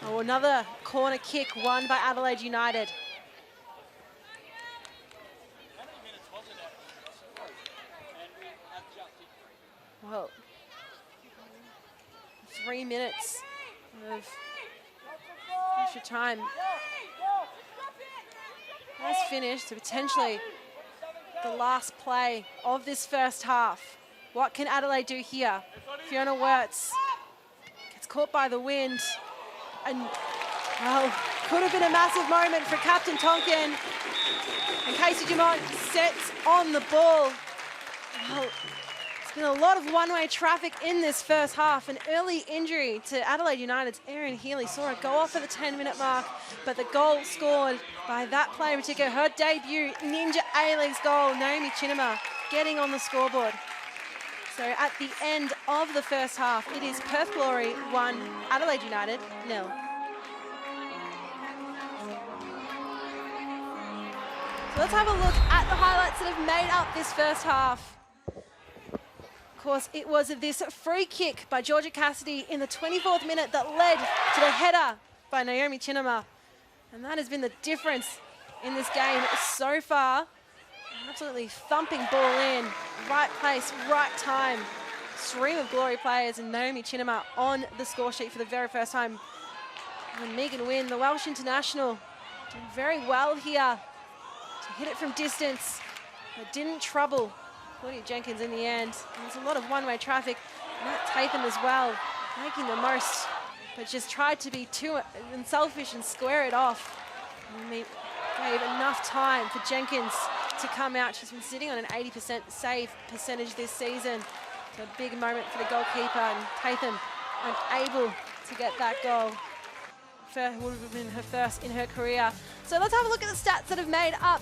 Oh, another corner kick won by Adelaide United. Well, 3 minutes of extra time has finished, so potentially the last play of this first half. What can Adelaide do here? Fiona Wirtz gets caught by the wind, and well, could have been a massive moment for Captain Tonkin. And Casey Dumont sets on the ball. Well, it's been a lot of one-way traffic in this first half. An early injury to Adelaide United's Erin Healy saw her go off at the 10-minute mark, but the goal scored by that player in particular, her debut, Ninja A-League's goal, Naomi Chinema, getting on the scoreboard. So at the end of the first half, it is Perth Glory 1, Adelaide United 0. So let's have a look at the highlights that have made up this first half. Of course, it was this free kick by Georgia Cassidy in the 24th minute that led to the header by Naomi Chinema. And that has been the difference in this game so far. Absolutely thumping ball in, right place, right time. Stream of glory players, and Naomi Chinema on the score sheet for the very first time. And Megan Wynn, the Welsh international, doing very well here to hit it from distance, but didn't trouble Claudia Jenkins in the end. And there's a lot of one-way traffic. Matt Tatham as well, making the most, but just tried to be too unselfish and square it off. And gave enough time for Jenkins to come out. She's been sitting on an 80% save percentage this season. So a big moment for the goalkeeper, and Tatham unable to get that goal. Would have been her first in her career. So let's have a look at the stats that have made up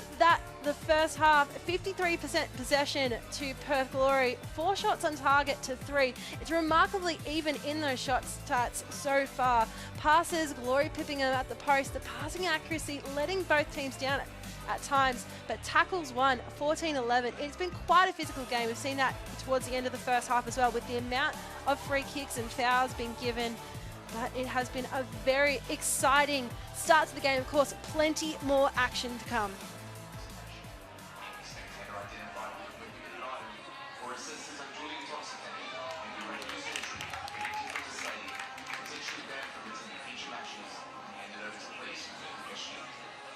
the first half. 53% possession to Perth Glory, 4 shots on target to 3. It's remarkably even in those shot stats so far. Passes, Glory pipping them at the post. The passing accuracy letting both teams down at times, but tackles won 14-11. It's been quite a physical game. We've seen that towards the end of the first half as well, with the amount of free kicks and fouls being given. But it has been a very exciting start to the game. Of course, plenty more action to come.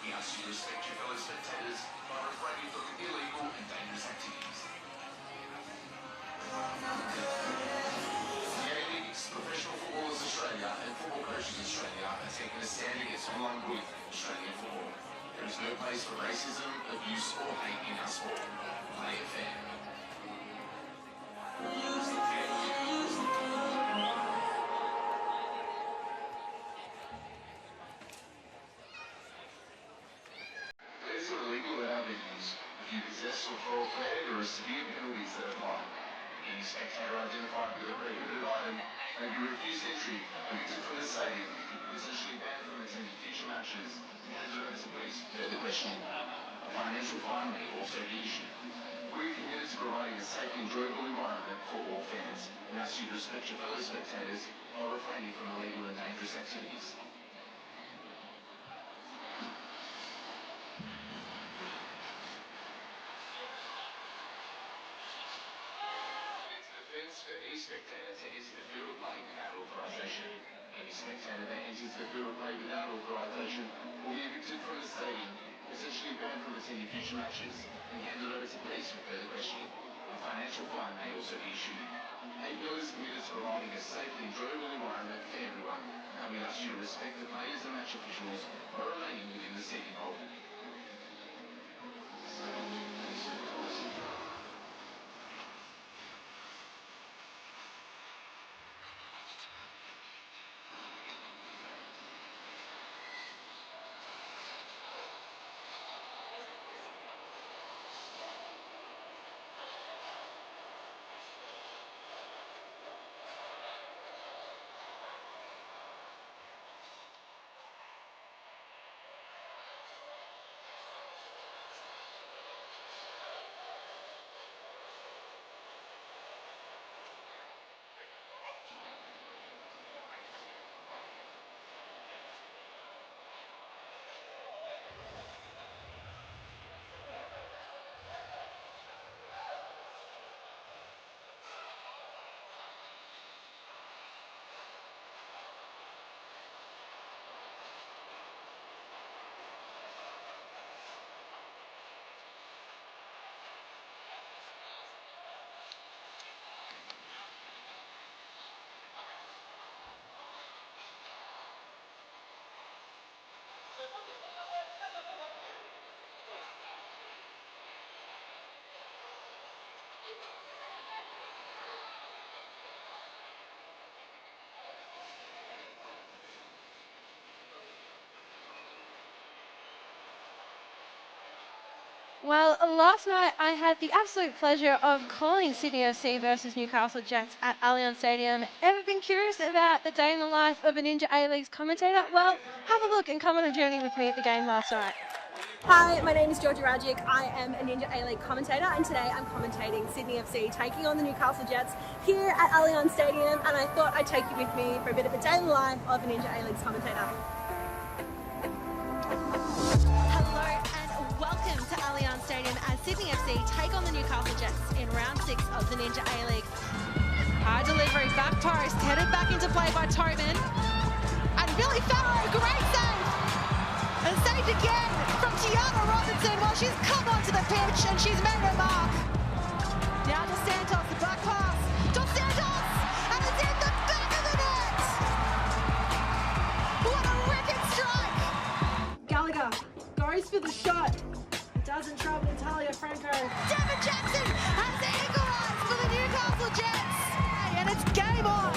We ask you to respect your fellow spectators by refraining from illegal and dangerous activities. The A-League's Professional Footballers Australia and Football Coaches Australia are taking a stand against online bullying in Australian football. There is no place for racism, abuse or hate in our sport. Play it fair. If you possess or throw a flag, there are severe penalties that apply. Any spectator identified with a prohibited item may be refused entry, evicted from the stadium, essentially banned from attending future matches, and handed over to police for further questioning. A financial fine may also be issued. We are committed to providing a safe and enjoyable environment for all fans, and ask you to respect your fellow spectators while refraining from illegal and dangerous activities. For any spectator to enter the field of play without authorisation. Any spectator that enters the field of play without authorisation will be evicted from the stadium, essentially banned from attending future matches, and handed over to police for further questioning. A financial fine may also be issued. APL is committed to providing a safe and enjoyable environment for everyone, and we ask you to respect the players and match officials by remaining within the seating hall. Well, last night I had the absolute pleasure of calling Sydney FC versus Newcastle Jets at Allianz Stadium. Ever been curious about the day in the life of a Ninja A-League's commentator? Well, have a look and come on a journey with me at the game last night. Hi, my name is Georgia Rajic. I am a Ninja A-League commentator, and today I'm commentating Sydney FC taking on the Newcastle Jets here at Allianz Stadium, and I thought I'd take you with me for a bit of a day in the life of a Ninja A-League's commentator. Hello and welcome to Allianz Stadium as Sydney FC take on the Newcastle Jets in round 6 of the Ninja A-League. High delivery, back post, headed back into play by Tobin. And Billy Farrow, great save! And saved again from Tiana Robinson while she's come onto the pitch and she's made her mark. Now to Santos, the back pass. To Santos! And it's in the back of the net! What a wicked strike! Gallagher goes for the shot. Doesn't trouble Natalia Franco. Devin Jackson has equalised for the Newcastle Jets. And it's game on.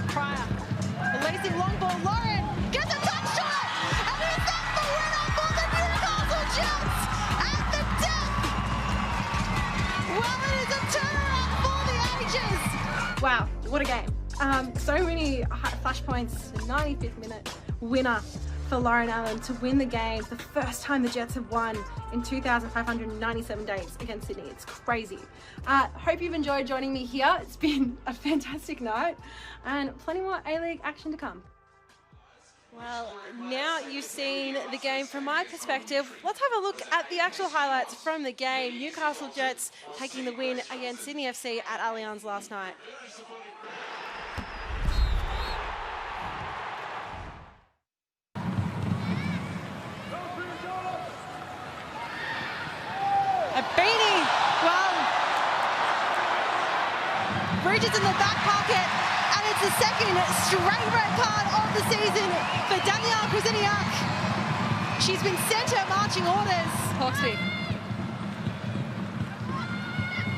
Pryor releasing long ball. Lauren gets a touch shot. And is that the winner for the Newcastle Jets at the death? Well, it is a turnaround for the ages. Wow, what a game. So many flashpoints. 95th minute winner for Lauren Allen to win the game. The first time the Jets have won in 2,597 days against Sydney. It's crazy. Hope you've enjoyed joining me here. It's been a fantastic night and plenty more A-League action to come. Well, now you've seen the game from my perspective. Let's have a look at the actual highlights from the game. Newcastle Jets taking the win against Sydney FC at Allianz last night. A beanie. Well, Bridges in the back pocket, and it's the second straight red card of the season for Danielle Krasiniak. She's been sent her marching orders. Hawksby.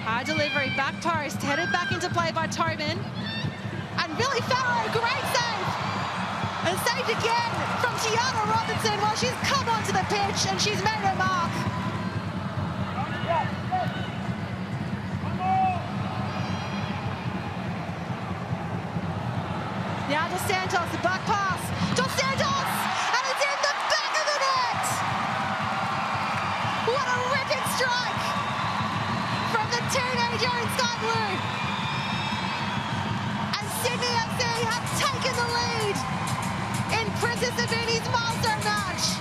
High delivery, back post, headed back into play by Tobin. And Billy Farrow, great save. And saved again from Tiana Robinson while she's come onto the pitch and she's made her mark. Now Dos Santos, the back pass. Dos Santos! And it's in the back of the net! What a wicked strike from the teenager in Sky Blue. And Sydney FC have taken the lead in Princess Savini's milestone match.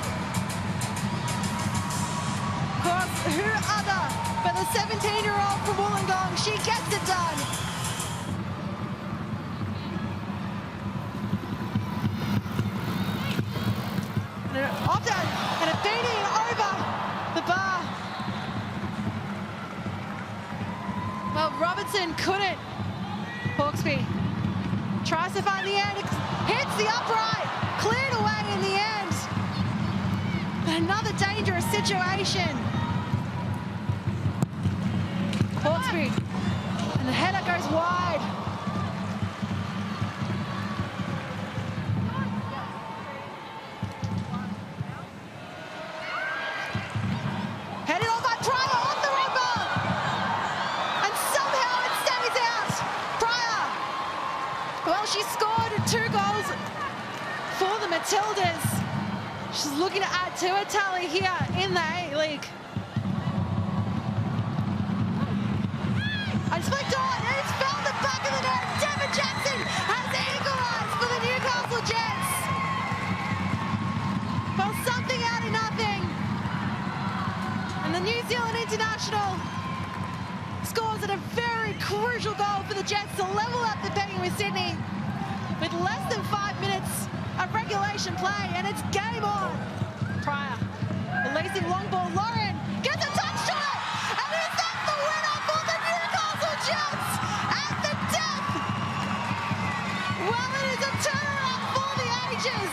Of course, who other but the 17-year-old from Wollongong? She gets it done. Opt out and a beating over the bar. Well, Robinson couldn't. Hawksby tries to find the end, hits the upright, cleared away in the end. Another dangerous situation. Hawksby, and the header goes wide. She scored 2 goals for the Matildas. She's looking to add to her tally here in the A-League. And it's flicked on, and it's found the back of the net. Devin Jackson has equalised for the Newcastle Jets. Well, something out of nothing. And the New Zealand international scores at a very crucial goal for the Jets to level up the betting with Sydney. With less than 5 minutes of regulation play, and it's game on. Pryor, releasing long ball, Lauren gets a touch shot, and is that the winner for the Newcastle Jets at the death? Well, it is a turnaround for the ages.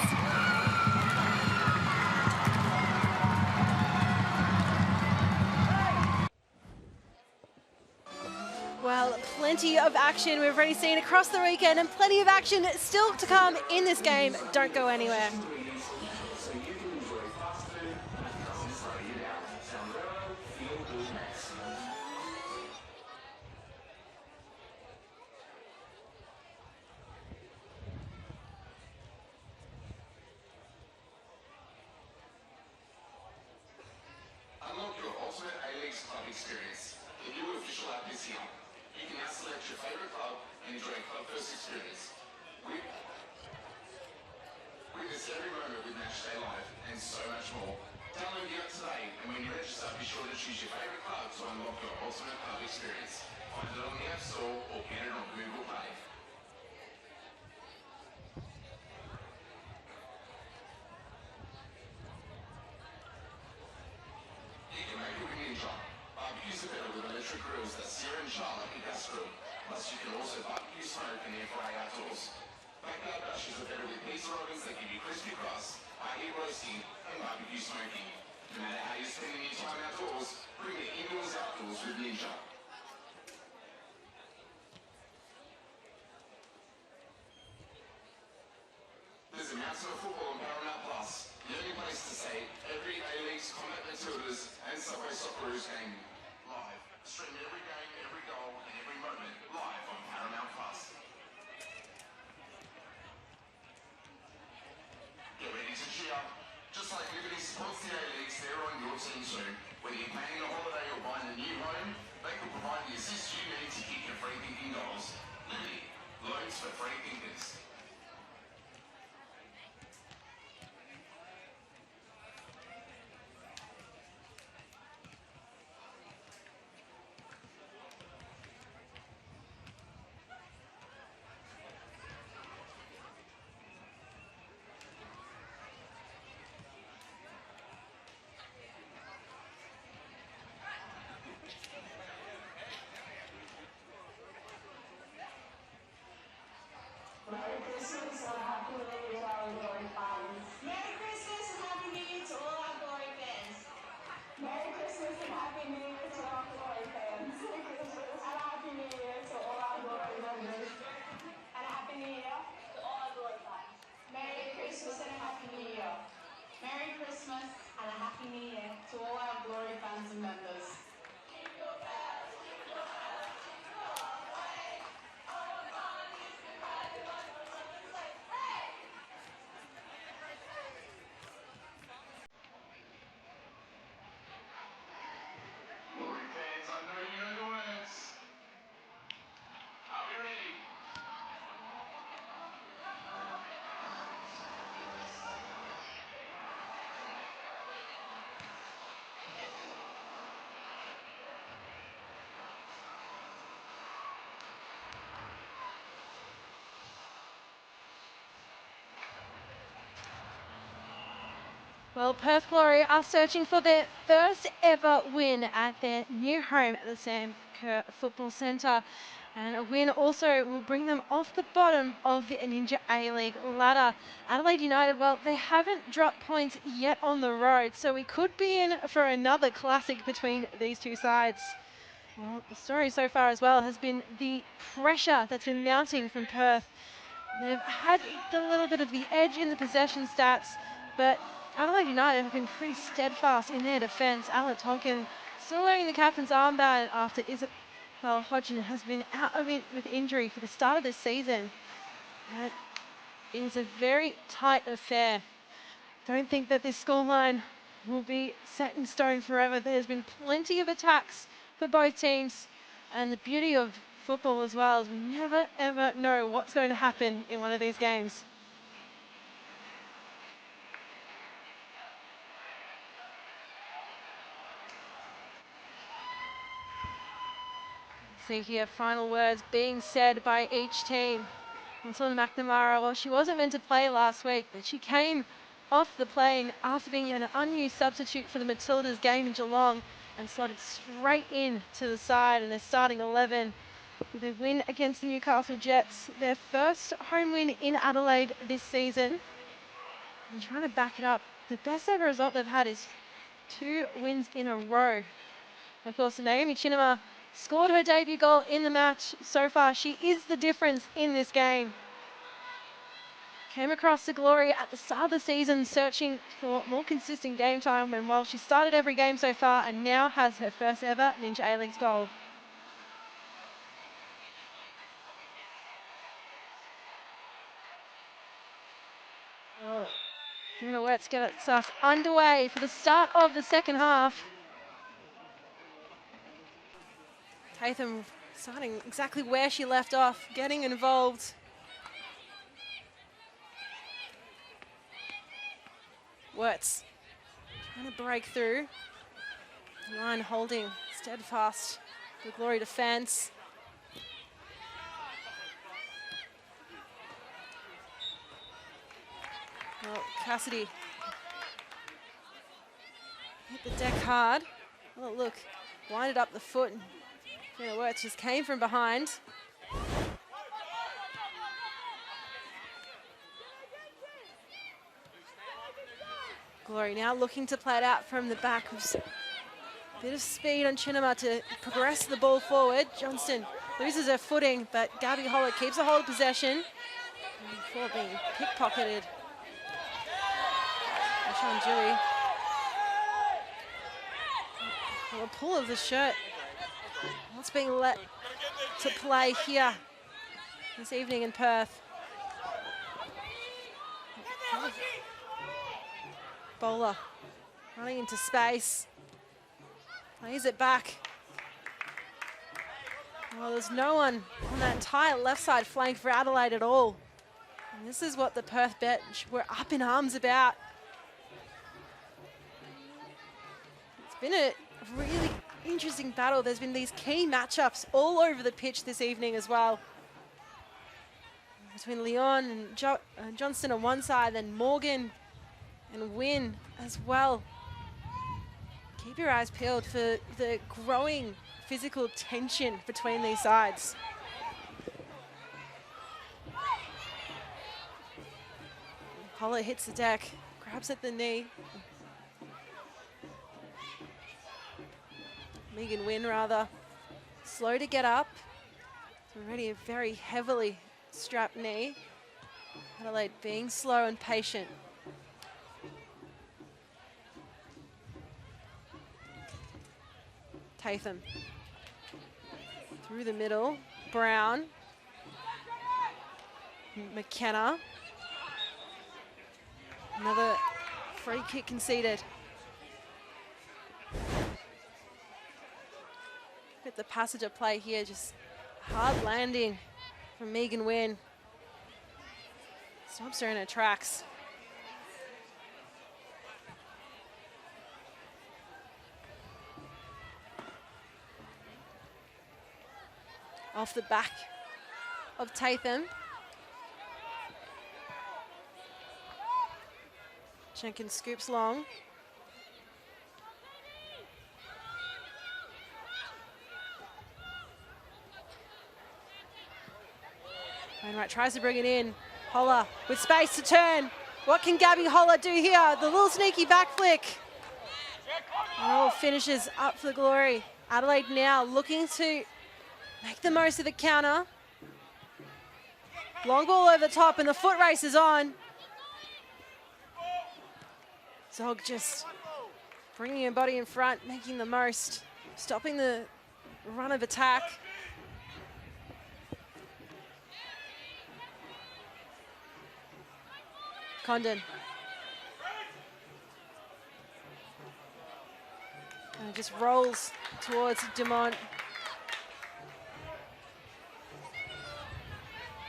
Well, plenty of action we've already seen across the weekend and plenty of action still to come in this game. Don't go anywhere. Unlock your ultimate A-League club experience. The new official app is here. You can now select your favorite club and enjoy a club first experience. Witness every moment with Matchday Live and so much more. Download the app today, and when you register, be sure to choose your favorite club to unlock your ultimate club experience. Find it on the App Store or get it on Google Play. You can make it with Ninja. Barbecues are better with electric grills that sear and char like a gas grill. Plus, you can also barbecue, smoke, and air fry outdoors. Backyard dashes are better with pizza ovens that give you crispy crust, high-heat roasting, and barbecue smoking. No matter how you're spending your time outdoors, bring the indoors outdoors with Ninja. There's a mountain of football on Paramount Plus, the only place to say every A-League's Combat Matildas and Subway Socceroos game live. Stream every game, every goal, and every moment live on Paramount Plus. Get ready to cheer. soon. Whether you're planning a holiday or buying a new home, they can provide the assist you need to keep your free thinking goals. Liberty, loans for free thinkers. Merry Christmas and Happy New Year to all Glory fans. Merry Christmas and Happy New Year to all our Glory fans. Merry Christmas and Happy New Year to our Glory fans. Merry Christmas and Happy New Year to all our Glory members. And Happy New Year to all our Glory fans. Merry Christmas and a Happy New Year. Merry Christmas and a Happy New Year to all our Glory fans and members. Glory fans, I know you know the words. Are we ready? Well, Perth Glory are searching for their first ever win at their new home at the Sam Kerr Football Centre. And a win also will bring them off the bottom of the Ninja A-League ladder. Adelaide United, well, they haven't dropped points yet on the road, so we could be in for another classic between these two sides. Well, the story so far as well has been the pressure that's been mounting from Perth. They've had a little bit of the edge in the possession stats, but Adelaide United have been pretty steadfast in their defence. Alan Tonkin still wearing the captain's armband after Isabel Hodgson has been out of it with injury for the start of this season. It is a very tight affair. Don't think that this scoreline will be set in stone forever. There's been plenty of attacks for both teams, and the beauty of football as well is we never ever know what's going to happen in one of these games. See here, final words being said by each team. Antoine McNamara, well, she wasn't meant to play last week, but she came off the plane after being an unused substitute for the Matildas game in Geelong and slotted straight in to the side in their starting 11 with a win against the Newcastle Jets, their first home win in Adelaide this season. And trying to back it up, the best ever result they've had is 2 wins in a row. Of course, Naomi Chinema scored her debut goal in the match so far. She is the difference in this game. Came across the Glory at the start of the season searching for more consistent game time, and while she started every game so far and now has her first ever Ninja A-League goal. Let's get us underway for the start of the second half. Tatham starting exactly where she left off, getting involved. Wirtz trying to break through. Line holding steadfast. The Glory defence. Well, Cassidy hit the deck hard. Oh, look, winded up the foot. Fiona Wirtz just came from behind. Glory now looking to play it out from the back. Bit of speed on Chinema to progress the ball forward. Johnston loses her footing, but Gabby Holler keeps a hold of possession before being pickpocketed. Sean Dewey. Well, a pull of the shirt. What's being let to play here this evening in Perth? Bowler running into space. Plays it back. Well, there's no one on that entire left side flank for Adelaide at all. And this is what the Perth bench were up in arms about. It's been a really interesting battle. There's been these key matchups all over the pitch this evening as well. Between Leon and Johnston on one side, then Morgan and Wynn as well. Keep your eyes peeled for the growing physical tension between these sides. Holler hits the deck, grabs at the knee. Megan Wynn rather slow to get up. It's already a very heavily strapped knee. Adelaide being slow and patient. Tatham through the middle. Brown. McKenna. Another free kick conceded. At the passage of play here, just hard landing from Megan Wynn. Stops her in her tracks. Off the back of Tatham. Jenkins scoops long. Wainwright tries to bring it in. Holler with space to turn. What can Gabby Holler do here? The little sneaky back flick. And all finishes up for the glory. Adelaide now looking to make the most of the counter. Long ball over the top and the foot race is on. Zog just bringing her body in front, making the most, stopping the run of attack. Condon. And it just rolls towards Dumont.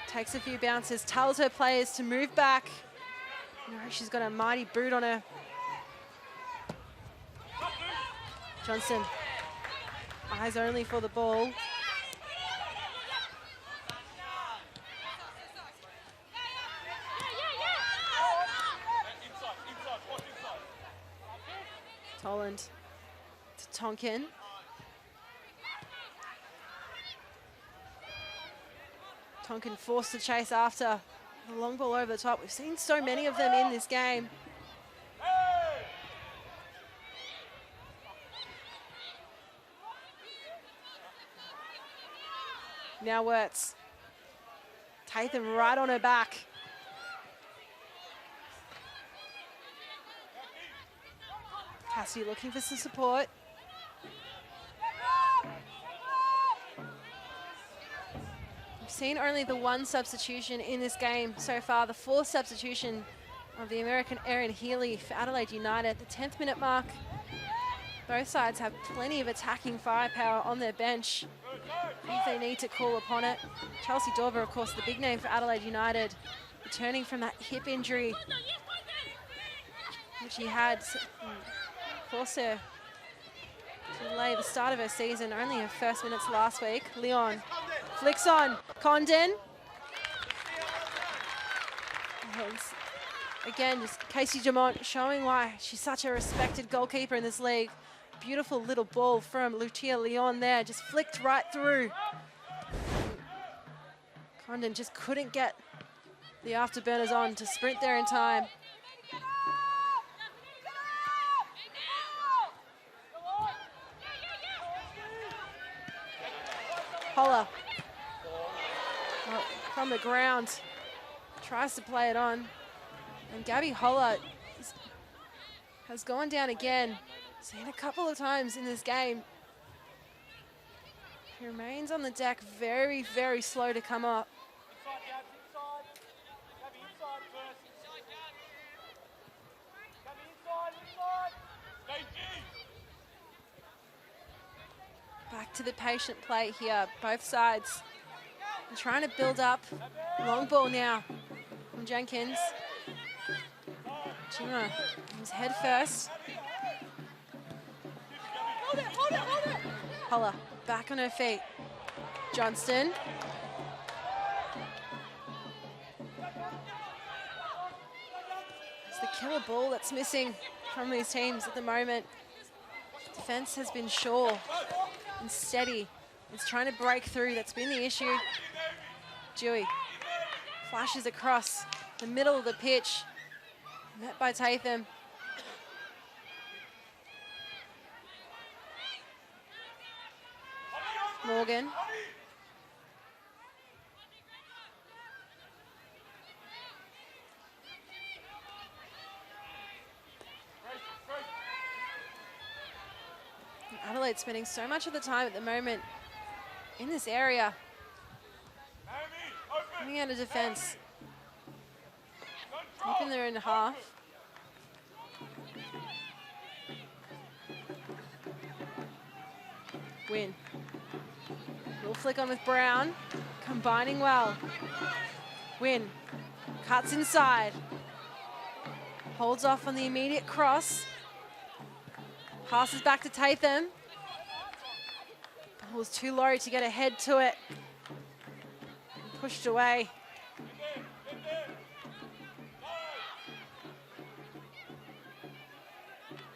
Takes a few bounces, tells her players to move back. No, she's got a mighty boot on her. Johnston, eyes only for the ball. Toland to Tonkin. Tonkin forced to chase after the long ball over the top. We've seen so many of them in this game. Now Wirtz. Tatham right on her back. Cassidy looking for some support. We've seen only the one substitution in this game so far, the fourth substitution of the American Erin Healy for Adelaide United, the 10th minute mark. Both sides have plenty of attacking firepower on their bench if they need to call upon it. Chelsea Dorver, of course, the big name for Adelaide United, returning from that hip injury which he had forced her to delay the start of her season, only her first minutes last week. Leon flicks on. Condon. Again, just Casey Dumont showing why she's such a respected goalkeeper in this league. Beautiful little ball from Lucia Leon there, just flicked right through. Condon just couldn't get the afterburners on to sprint there in time. Holler from the ground tries to play it on, and Gabby Holler has gone down again. Seen a couple of times in this game. He remains on the deck, very, very slow to come up. Back to the patient play here, both sides. They're trying to build up. Long ball now from Jenkins. Chima comes head first. Holla back on her feet. Johnston. It's the killer ball that's missing from these teams at the moment. Defense has been sure and steady. It's trying to break through. That's been the issue. Dewey flashes across the middle of the pitch. Met by Tatham. Morgan. Adelaide spending so much of the time at the moment in this area. Coming out of defense. Deep in their own half. Win. Little flick on with Brown. Combining well. Win. Cuts inside. Holds off on the immediate cross. Passes back to Tatham. It was too low to get ahead to it. Pushed away.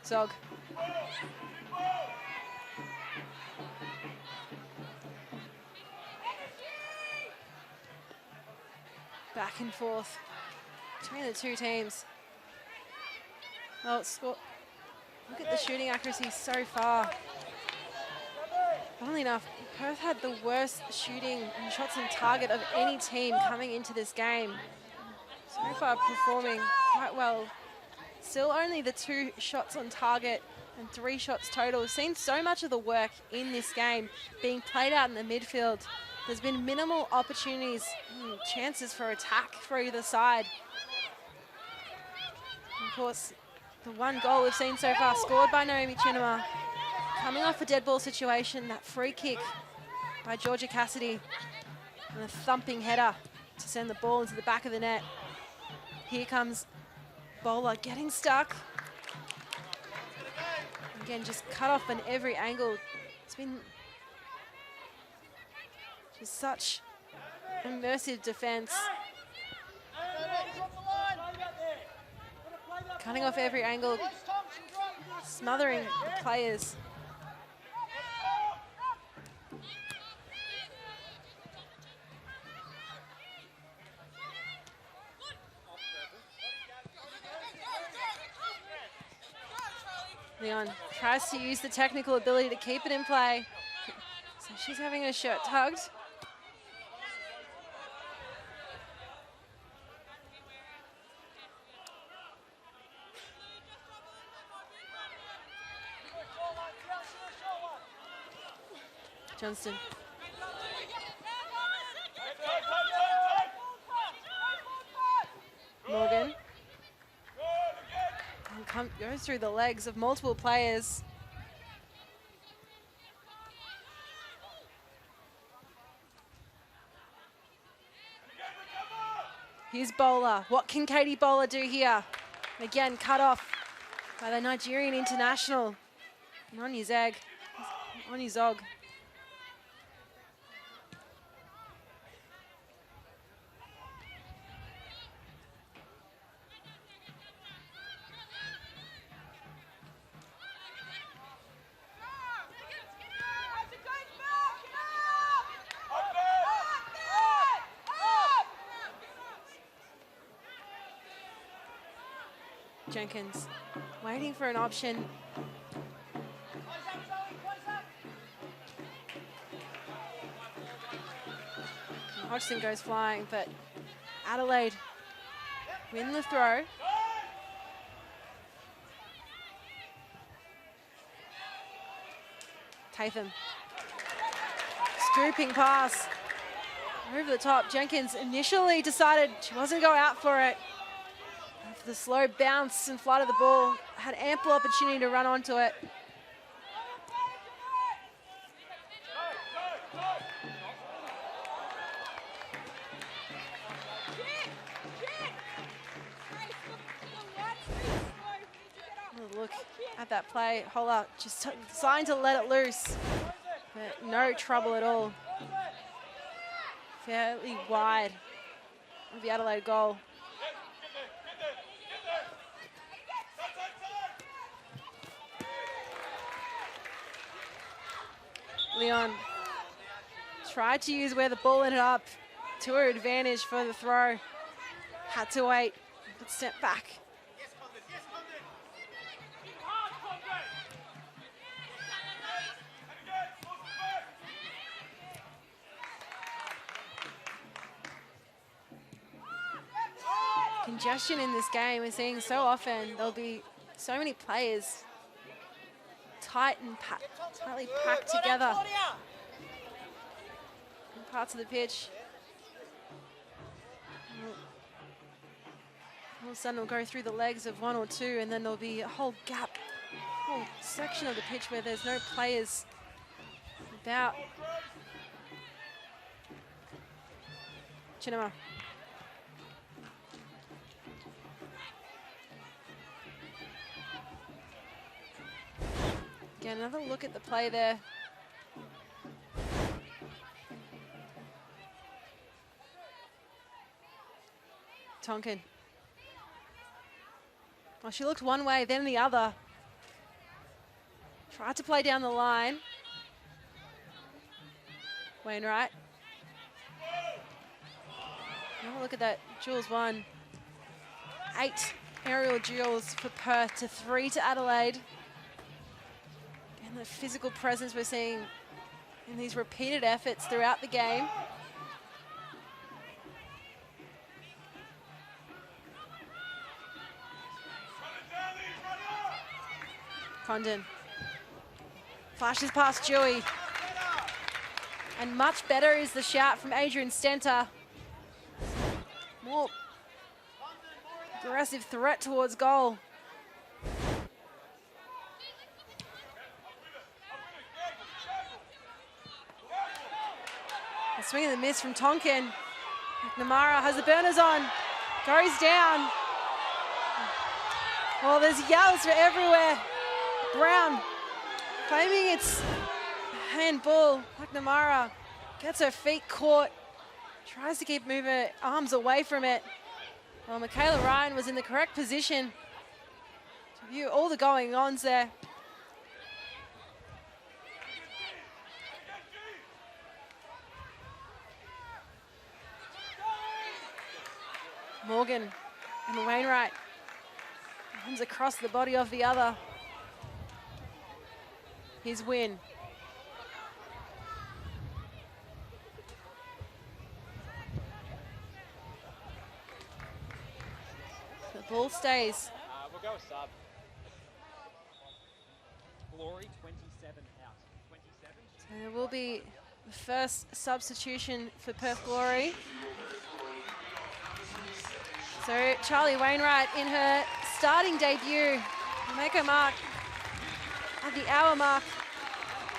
Zog. Back and forth between the two teams. Oh, look at the shooting accuracy so far. Funnily enough, Perth had the worst shooting and shots on target of any team coming into this game. So far performing quite well. Still only the 2 shots on target and 3 shots total. We've seen so much of the work in this game being played out in the midfield. There's been minimal opportunities, chances for attack for either side. Of course, the 1 goal we've seen so far scored by Naomi Chinema. Coming off a dead ball situation, that free kick by Georgia Cassidy and a thumping header to send the ball into the back of the net. Here comes Bowler getting stuck. Again, just cut off on every angle. It's been just such immersive defense. Cutting off every angle, smothering the players. Leon tries to use the technical ability to keep it in play. So she's having her shirt tugged. Johnston. Morgan. And goes through the legs of multiple players. Here's Bowler. What can Katie Bowler do here? Again, cut off by the Nigerian international. Oni Zog. Jenkins waiting for an option. Hodgson goes flying, but Adelaide win the throw. Tatham. Scooping pass. Over the top. Jenkins initially decided she wasn't going to go out for it. For the slow bounce and flight of the ball, had ample opportunity to run onto it. at that play. Holler just deciding to let it loose, but no trouble at all. Fairly wide of the Adelaide goal. Leon tried to use where the ball ended up to her advantage for the throw. Had to wait, but step back. Congestion in this game we're seeing so often. There'll be so many players tightly packed together in parts of the pitch. All of a sudden it'll go through the legs of one or two, and then there'll be a whole gap, whole section of the pitch where there's no players about. Chinema. Again, another look at the play there. Tonkin. Well, she looked one way, then the other. Tried to play down the line. Wainwright. Have a look at that. Jules won 8 aerial duels for Perth to 3 to Adelaide. And the physical presence we're seeing in these repeated efforts throughout the game. Condon flashes past Dewey. And much better is the shout from Adrian Stenter. More aggressive threat towards goal. A swing and a miss from Tonkin. McNamara has the burners on, goes down. Well, there's yells for everywhere. Brown claiming it's handball. McNamara gets her feet caught, tries to keep moving her arms away from it. Well, Michaela Ryan was in the correct position to view all the going-ons there. Morgan and Wainwright. Comes across the body of the other. His win. The ball stays. We'll go with sub. Glory 27 out. 27. So there will be the first substitution for Perth Glory. So Charlie Wainwright in her starting debut will make her mark at the hour mark.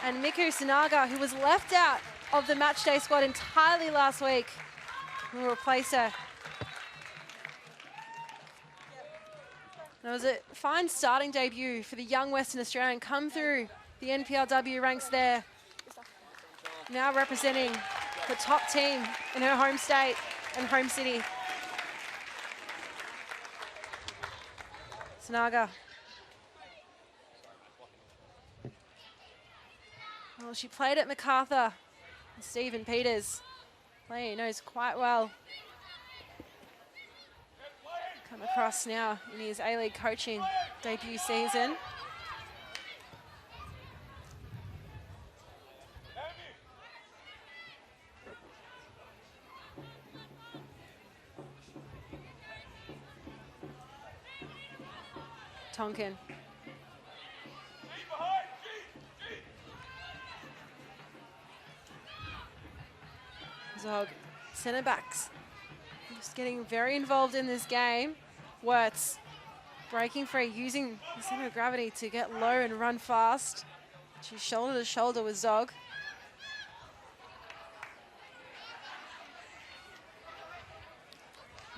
And Miku Sinaga, who was left out of the matchday squad entirely last week, will replace her. It was a fine starting debut for the young Western Australian, come through the NPLW ranks there. Now representing the top team in her home state and home city. Sinaga. Well, she played at MacArthur. Stephen Peters, player he knows quite well. Come across now in his A-League coaching debut season. Tonkin. Zog, centre backs, just getting very involved in this game. Wirtz breaking free, using the centre of gravity to get low and run fast. She's shoulder to shoulder with Zog.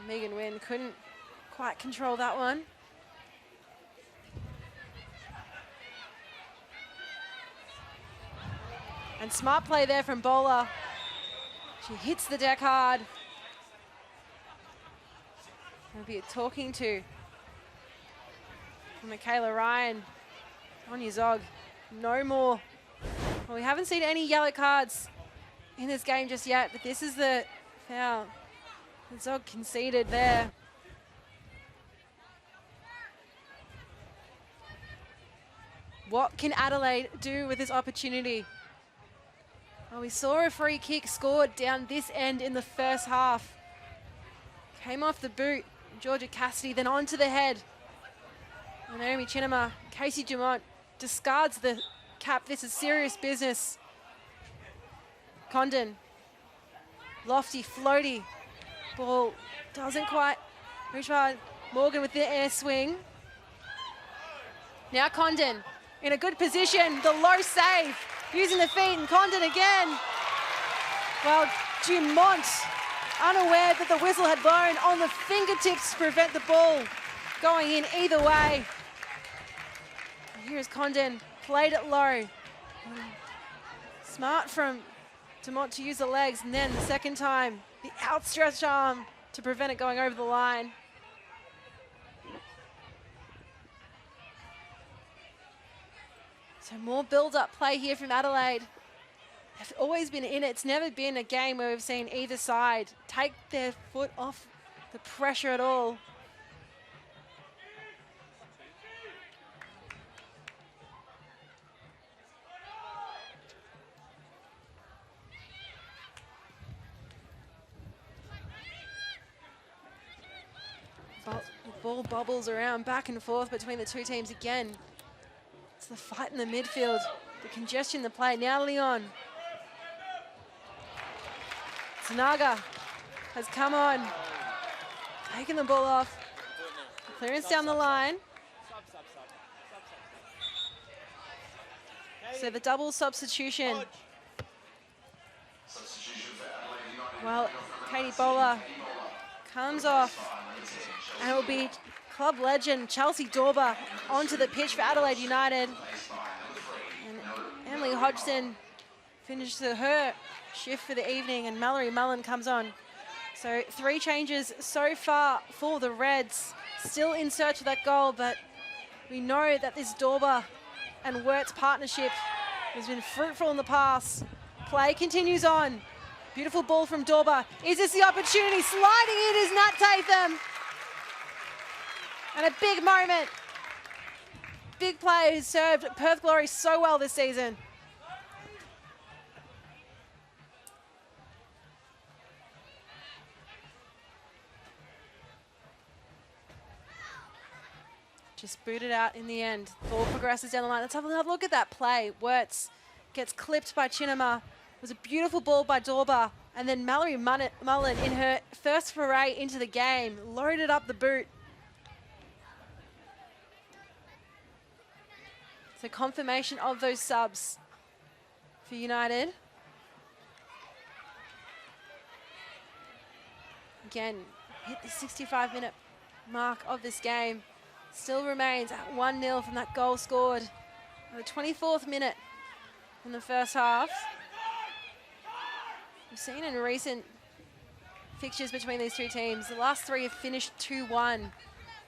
Megan Wynn couldn't quite control that one. And smart play there from Bowler. She hits the deck hard. There'll be a talking to from Michaela Ryan. On your Zog. No more. Well, we haven't seen any yellow cards in this game just yet, but this is the foul. The Zog conceded there. What can Adelaide do with this opportunity? Well, we saw a free kick scored down this end in the first half. Came off the boot, Georgia Cassidy, then onto the head. And Naomi Chinema, Casey Dumont discards the cap. This is serious business. Condon, lofty, floaty. Ball doesn't quite reach hard. Morgan with the air swing. Now Condon in a good position, the low save, using the feet, and Condon again. Well, Dumont, unaware that the whistle had blown, on the fingertips to prevent the ball going in either way. Here's Condon, played it low. Smart from Dumont to use the legs, and then the second time, the outstretched arm to prevent it going over the line. So more build-up play here from Adelaide. They've always been in it. It's never been a game where we've seen either side take their foot off the pressure at all. The ball bobbles around back and forth between the two teams again. It's the fight in the midfield, the congestion in the play. Now Leon. Zanaga has come on, taking the ball off. Clearance down the line. So the double substitution. Well, Katie Bowler comes off, and it will be club legend Chelsea Dorber onto the pitch for Adelaide United. And Emily Hodgson finishes her shift for the evening, and Mallory Mullen comes on. So 3 changes so far for the Reds. Still in search of that goal, but we know that this Dorber and Wirtz partnership has been fruitful in the past. Play continues on. Beautiful ball from Dorber. Is this the opportunity? Sliding in is Nat Tatham. And a big moment. Big player who's served Perth Glory so well this season. Just booted out in the end. Ball progresses down the line. Let's have another look at that play. Wirtz gets clipped by Chinema. It was a beautiful ball by Dorber. And then Mallory Mullen, in her first foray into the game, loaded up the boot. So confirmation of those subs for United. Again, hit the 65-minute mark of this game. Still remains at 1-0 from that goal scored in the 24th minute in the first half. We've seen in recent fixtures between these two teams, the last 3 have finished 2-1.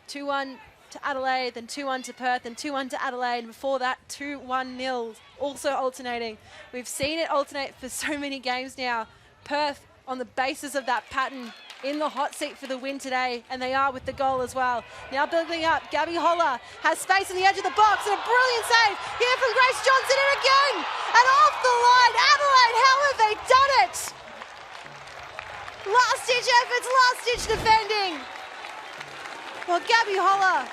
2-1 to Adelaide, then 2-1 to Perth, then 2-1 to Adelaide, and before that 2-1-0, also alternating. We've seen it alternate for so many games now. Perth, on the basis of that pattern, in the hot seat for the win today, and they are with the goal as well. Now building up, Gabby Holler has space in the edge of the box, and a brilliant save here from Grace Johnson, and again, and off the line. Adelaide, how have they done it? Last-ditch efforts, last-ditch defending. Well, Gabby Holler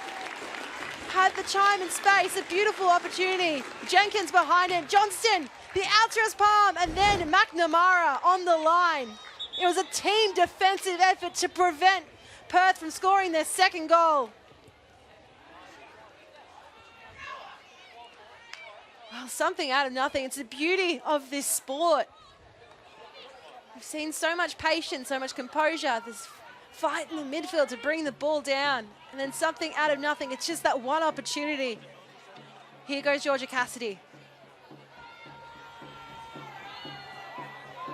had the time and space, a beautiful opportunity. Jenkins behind him, Johnston, the outstretched palm, and then McNamara on the line. It was a team defensive effort to prevent Perth from scoring their second goal. Well, something out of nothing. It's the beauty of this sport. We've seen so much patience, so much composure, this fight in the midfield to bring the ball down, and then something out of nothing. It's just that one opportunity. Here goes Georgia Cassidy.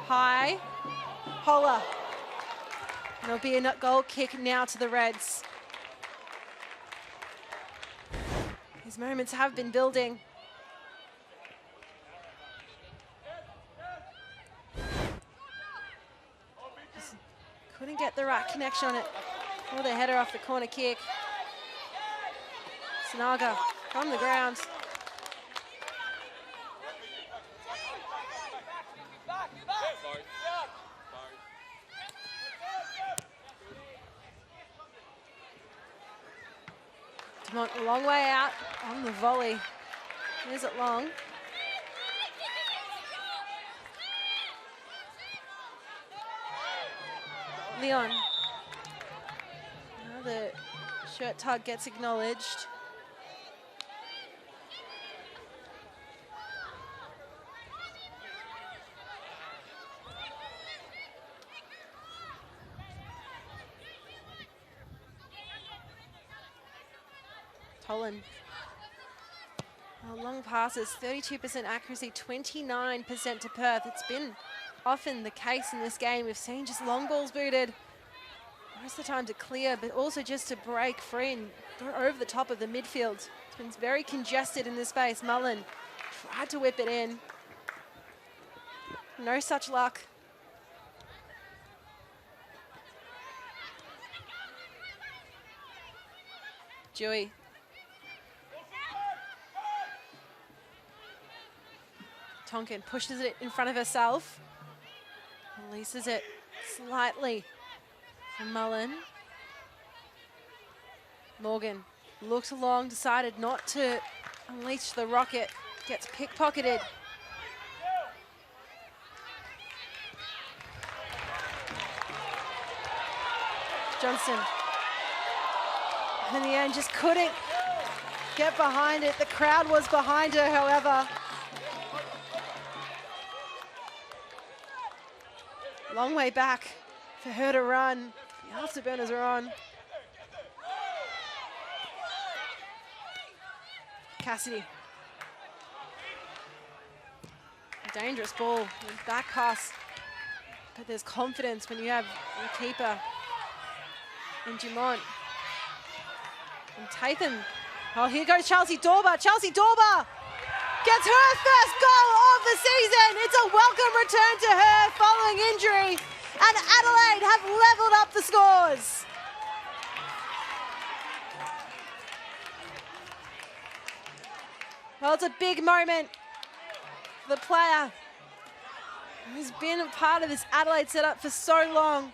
high. Holler. There'll be a goal kick now to the Reds. These moments have been building. Just couldn't get the right connection on it. Oh, the header off the corner kick. Sanaga from the ground. Dumont a long way out on the volley. Is it long? Leon. Now the shirt tug gets acknowledged. Tolan. Long passes, 32% accuracy, 29% to Perth. It's been often the case in this game. We've seen just long balls booted most of the time to clear, but also just to break free and go over the top of the midfield. It's been very congested in this space. Mullen tried to whip it in. No such luck. Dewey. Tonkin pushes it in front of herself. Releases it slightly from Mullen. Morgan looked along, decided not to unleash the rocket. Gets pickpocketed. Johnson. In the end, just couldn't get behind it. The crowd was behind her, however. Long way back for her to run. The afterburners are on. Cassidy. A dangerous ball with back pass. But there's confidence when you have your keeper in Dumont. And Tatham. Oh, here goes Chelsea Dorber. Chelsea Dorber gets her first goal of the season. It's a welcome return to her following injury. And Adelaide have leveled up the scores. Well, it's a big moment for the player who's been a part of this Adelaide setup for so long.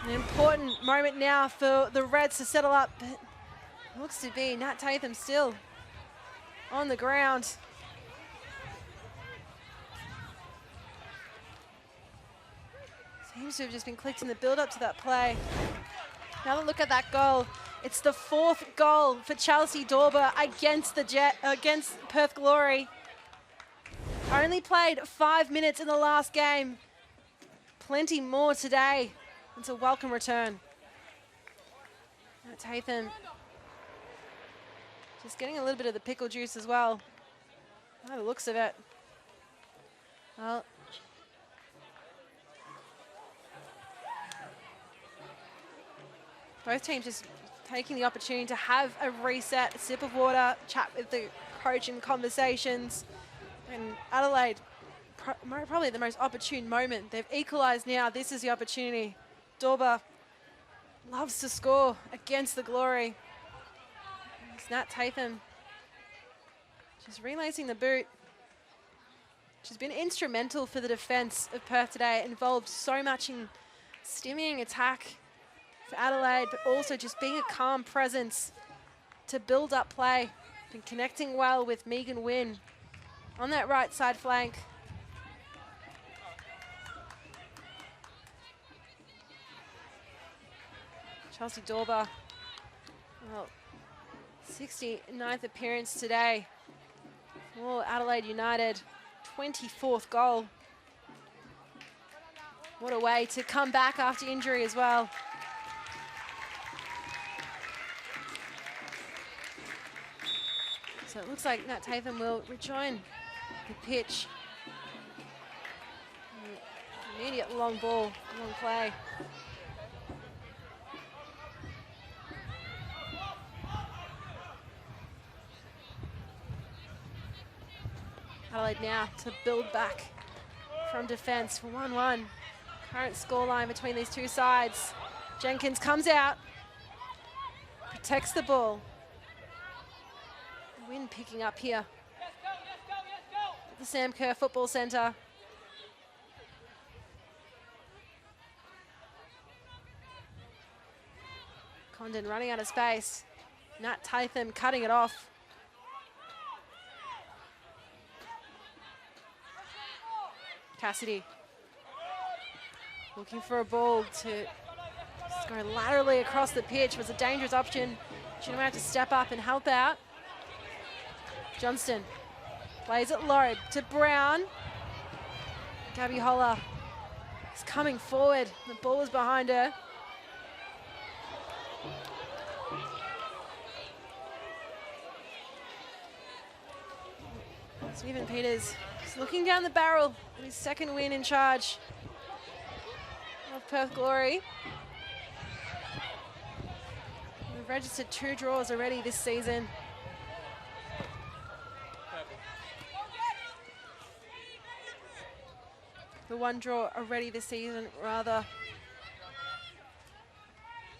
An important moment now for the Reds to settle up. But it looks to be Nat Tatham still on the ground. Seems to have just been clicked in the build-up to that play. Now look at that goal. It's the fourth goal for Chelsea Dorber against Perth Glory. Only played 5 minutes in the last game. Plenty more today. It's a welcome return. Nat Tatham just getting a little bit of the pickle juice as well. By the looks of it. Well, both teams just taking the opportunity to have a reset, a sip of water, chat with the coach in conversations. And Adelaide, probably the most opportune moment. They've equalised now. This is the opportunity. Dorber loves to score against the Glory. It's Nat Tatham just relacing the boot. She's been instrumental for the defence of Perth today. Involved so much in stemming attack for Adelaide, but also just being a calm presence to build up play. Been connecting well with Megan Wynn on that right side flank. Chelsea Dorber, well, 69th appearance today for Adelaide United, 24th goal. What a way to come back after injury as well. So it looks like Nat Tatham will rejoin the pitch. Immediate long ball, long play. Adelaide now to build back from defence for 1-1. Current scoreline between these two sides. Jenkins comes out, protects the ball. The wind picking up here at the Sam Kerr Football Centre. Condon running out of space. Nat Tatham cutting it off. Cassidy looking for a ball to just go laterally across the pitch. Was a dangerous option. She might have to step up and help out. Johnston plays it low to Brown. Gabby Holler is coming forward. The ball is behind her. Stephen Peters is looking down the barrel of his second win in charge of Perth Glory. We've registered 2 draws already this season. The 1 draw already this season, rather.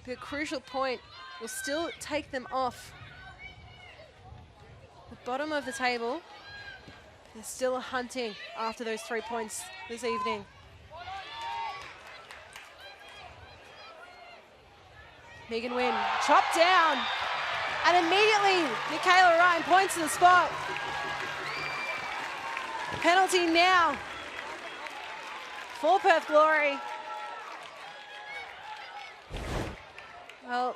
The crucial point will still take them off the bottom of the table. They're still hunting after those 3 points this evening. Megan Wynn chopped down, and immediately Michaela Ryan points to the spot. Penalty now for Perth Glory. Well,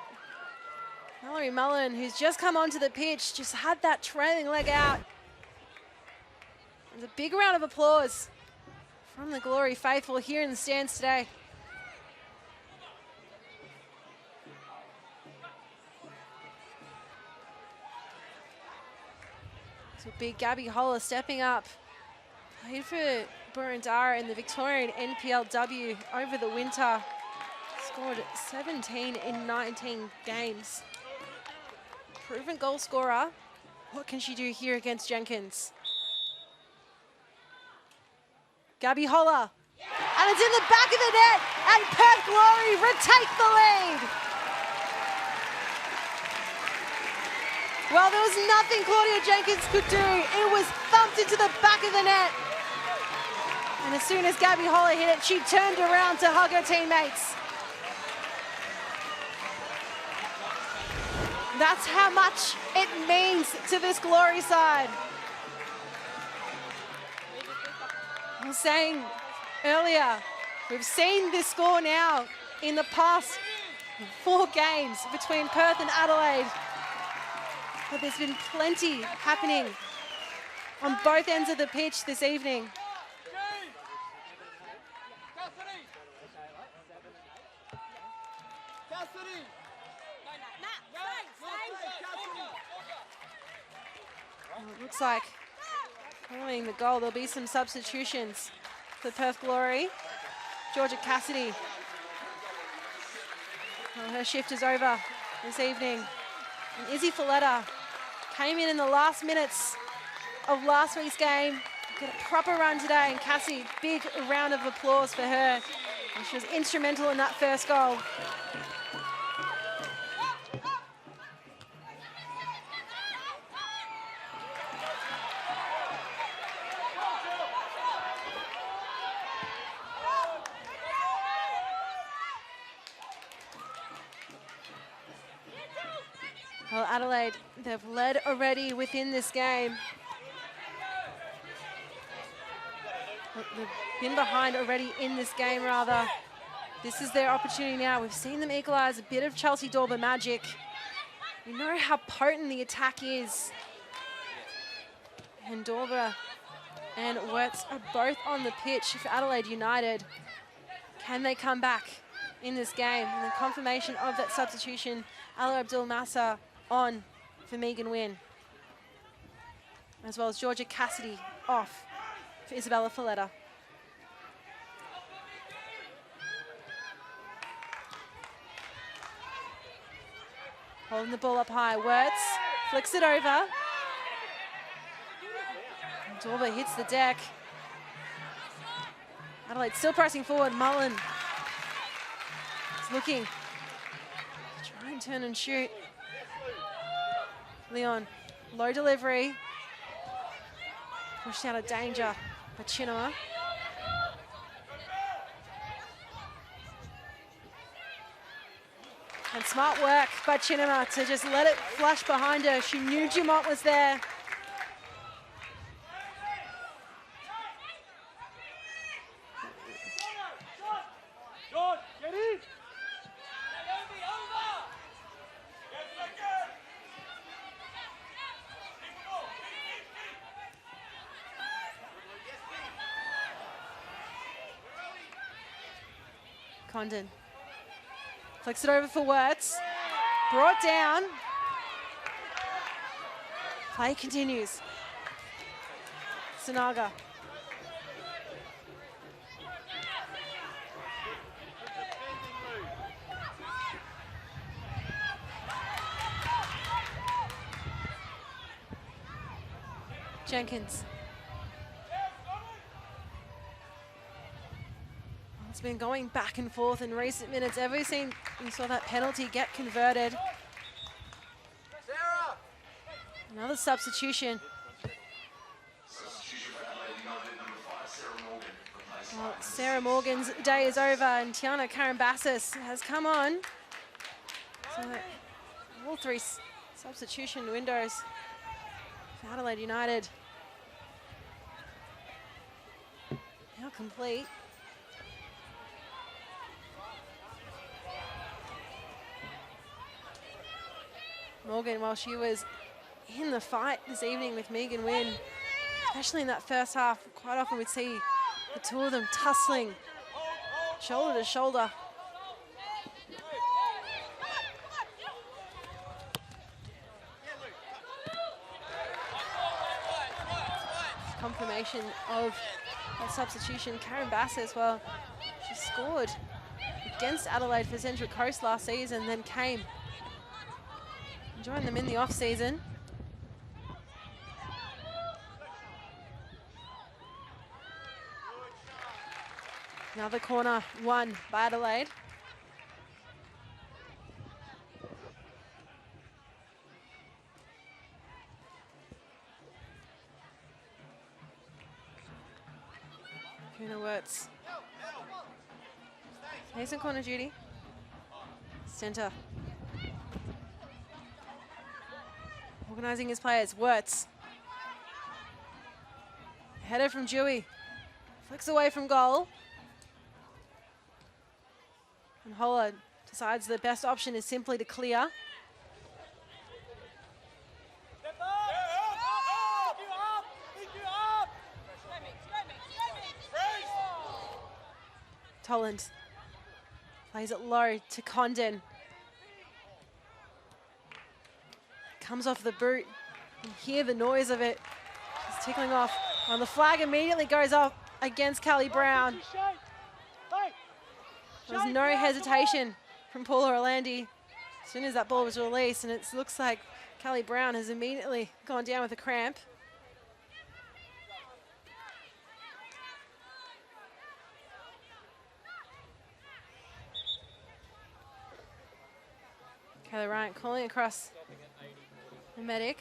Mallory Mullen, who's just come onto the pitch, just had that trailing leg out. There's a big round of applause from the Glory faithful here in the stands today. So big Gabby Holler stepping up. Played for Burundara in the Victorian NPLW over the winter. Scored 17 in 19 games. Proven goal scorer. What can she do here against Jenkins? Gabby Holler, and it's in the back of the net, and Perth Glory retake the lead. Well, there was nothing Claudia Jenkins could do. It was thumped into the back of the net. And as soon as Gabby Holler hit it, she turned around to hug her teammates. That's how much it means to this Glory side. I was saying earlier, we've seen this score now in the past 4 games between Perth and Adelaide. But there's been plenty happening on both ends of the pitch this evening. Well, it looks like following the goal, there'll be some substitutions for Perth Glory. Georgia Cassidy, well, her shift is over this evening. And Izzy Folletta came in the last minutes of last week's game. Got a proper run today, and Cassie, big round of applause for her. And she was instrumental in that first goal. Well, Adelaide, they've led already within this game. They've been behind already in this game, rather. This is their opportunity now. We've seen them equalise, a bit of Chelsea Dorber magic. We know how potent the attack is. And Dorber and Wirtz are both on the pitch for Adelaide United. Can they come back in this game? And the confirmation of that substitution, Ala Abdul Massa on for Megan Wynn, as well as Georgia Cassidy off for Isabella Folletta. Holding the ball up high. Wirtz flicks it over. Dorber hits the deck. Adelaide still pressing forward. Mullen is looking. Try and turn and shoot. Leon, low delivery. Pushed out of danger by Chinema. And smart work by Chinema to just let it flash behind her. She knew Dumont was there. Condon flicks it over for Wirtz. Brought down. Play continues. Sanaga. Jenkins. It's been going back and forth in recent minutes. Ever seen you saw that penalty get converted? Another substitution. Well, Sarah Morgan's day is over and Tiana Karambassis has come on. So all three substitution windows for Adelaide United now complete. Morgan, while she was in the fight this evening with Megan Wynn, especially in that first half, quite often we'd see the two of them tussling shoulder to shoulder. Confirmation of that substitution. Karen Bass as well. She scored against Adelaide for Central Coast last season, then came and joined them in the off-season. Another corner won by Adelaide. Kuna Wirtz. He's in corner duty. Centre. Organising his players. Wirtz. Header from Dewey. Flicks away from goal. And Holler decides the best option is simply to clear. Toland plays it low to Condon. Comes off the boot. You can hear the noise of it. It's tickling off. And the flag immediately goes up against Callie Brown. There was no hesitation from Paula Orlandi as soon as that ball was released, and it looks like Callie Brown has immediately gone down with a cramp. Kayla Ryan calling across the medic.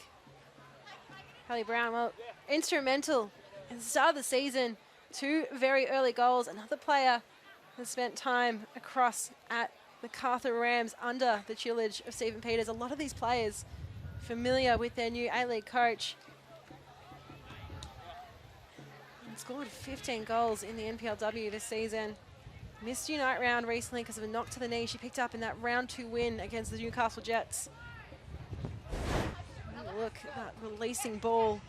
Callie Brown, well, instrumental in the start of the season. 2 very early goals. Another player has spent time across at the Cartha Rams under the tutelage of Stephen Peters. A lot of these players familiar with their new A-League coach. And scored 15 goals in the NPLW this season. Missed Unite round recently because of a knock to the knee she picked up in that round 2 win against the Newcastle Jets. Oh, look at that releasing ball.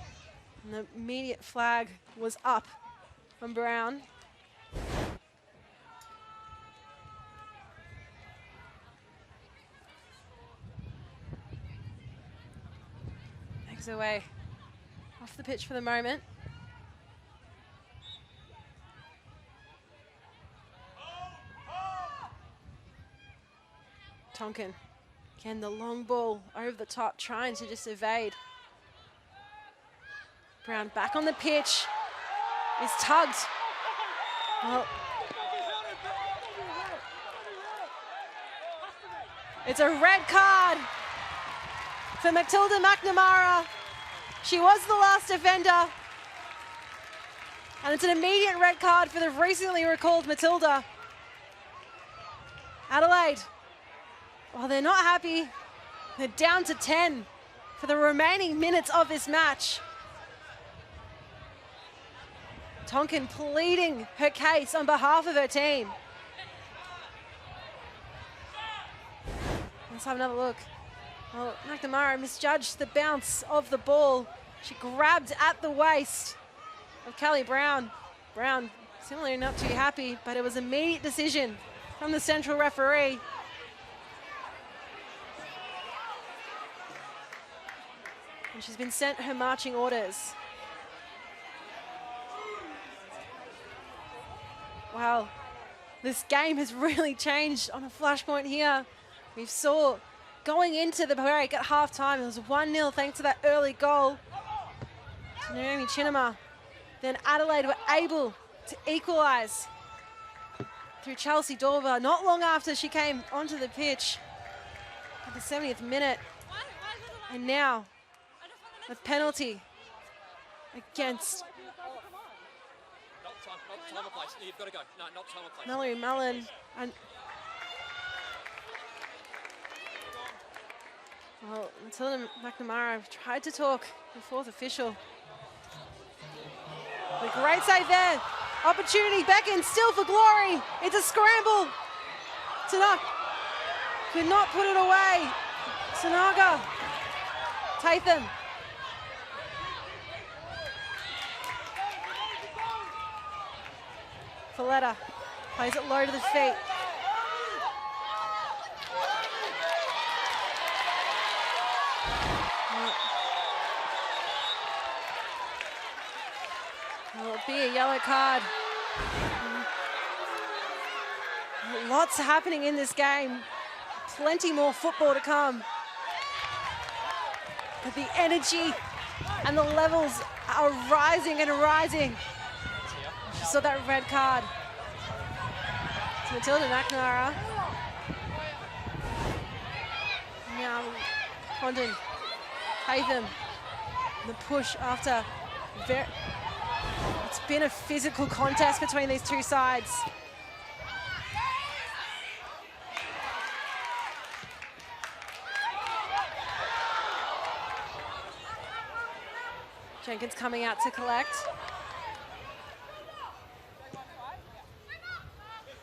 And the immediate flag was up from Brown. Makes her way off the pitch for the moment. Tonkin Again, the long ball over the top, trying to just evade. Brown back on the pitch. Is tugged. Well, it's a red card for Matilda McNamara. She was the last defender. And it's an immediate red card for the recently recalled Matilda. Adelaide, well, they're not happy. They're down to 10 for the remaining minutes of this match. Tonkin pleading her case on behalf of her team. Let's have another look. Well, McNamara misjudged the bounce of the ball. She grabbed at the waist of Kelly Brown. Brown similarly not too happy, but it was an immediate decision from the central referee. And she's been sent her marching orders. Wow, this game has really changed on a flashpoint here. We saw going into the break at halftime, it was 1-0 thanks to that early goal to Naomi Chinema. Then Adelaide were able to equalise through Chelsea Dorber not long after she came onto the pitch at the 70th minute. And now, the penalty against Not time or place. You've got to go. No, not time or place. Mallory Mullen. And well, Matilda McNamara tried to talk the fourth official. The great save there. Opportunity, Beckon still for glory. It's a scramble. Tanaka could not put it away. Sanaga. Tatham. Valletta plays it low to the feet. Will it be a yellow card? Lots happening in this game. Plenty more football to come. But the energy and the levels are rising and rising. Saw that red card. It's Matilda McNamara. Now Condon, Tatham, the push after. It's been a physical contest between these two sides. Jenkins coming out to collect.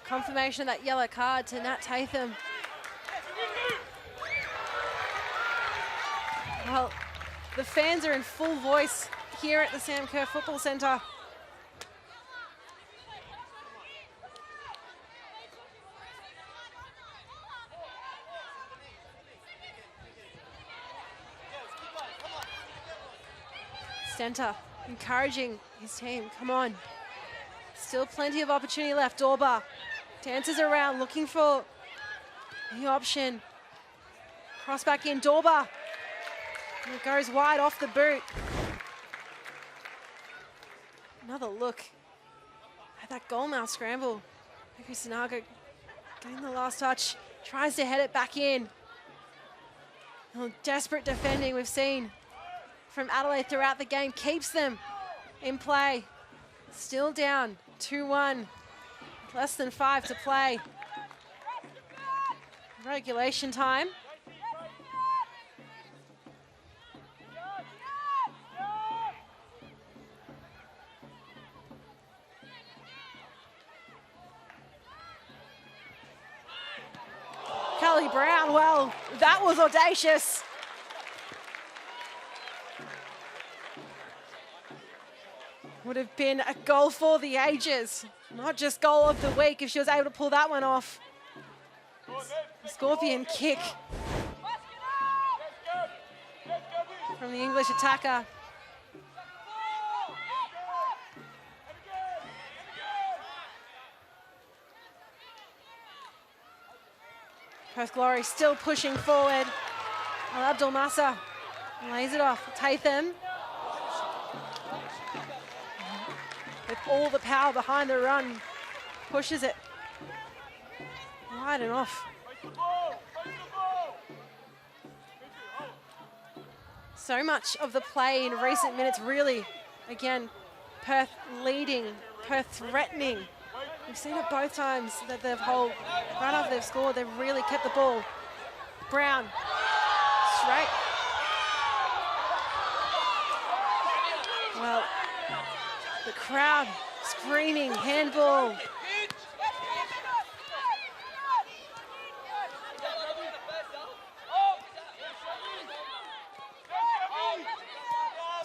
Confirmation of that yellow card to Nat Tatham. Well, the fans are in full voice here at the Sam Kerr Football Centre. Centre encouraging his team, come on. Still plenty of opportunity left, Dorber. Dances around, looking for the option. Cross back in, Dorber. And it goes wide off the boot. Another look at that goalmouth scramble. Sanaga getting the last touch, tries to head it back in. Oh, desperate defending we've seen from Adelaide throughout the game keeps them in play. Still down 2-1. Less than 5 to play. Regulation time. Kelly Brown, well, that was audacious. Would have been a goal for the ages. Not just goal of the week if she was able to pull that one off. Scorpion kick from the English attacker. Perth Glory still pushing forward. Abdul Massa lays it off. Tatham. With all the power behind the run, pushes it wide and off. So much of the play in recent minutes, really, again, Perth leading, Perth threatening. We've seen it both times that they've run after they've scored, they've really kept the ball. Brown, straight. Well, the crowd screaming, handball.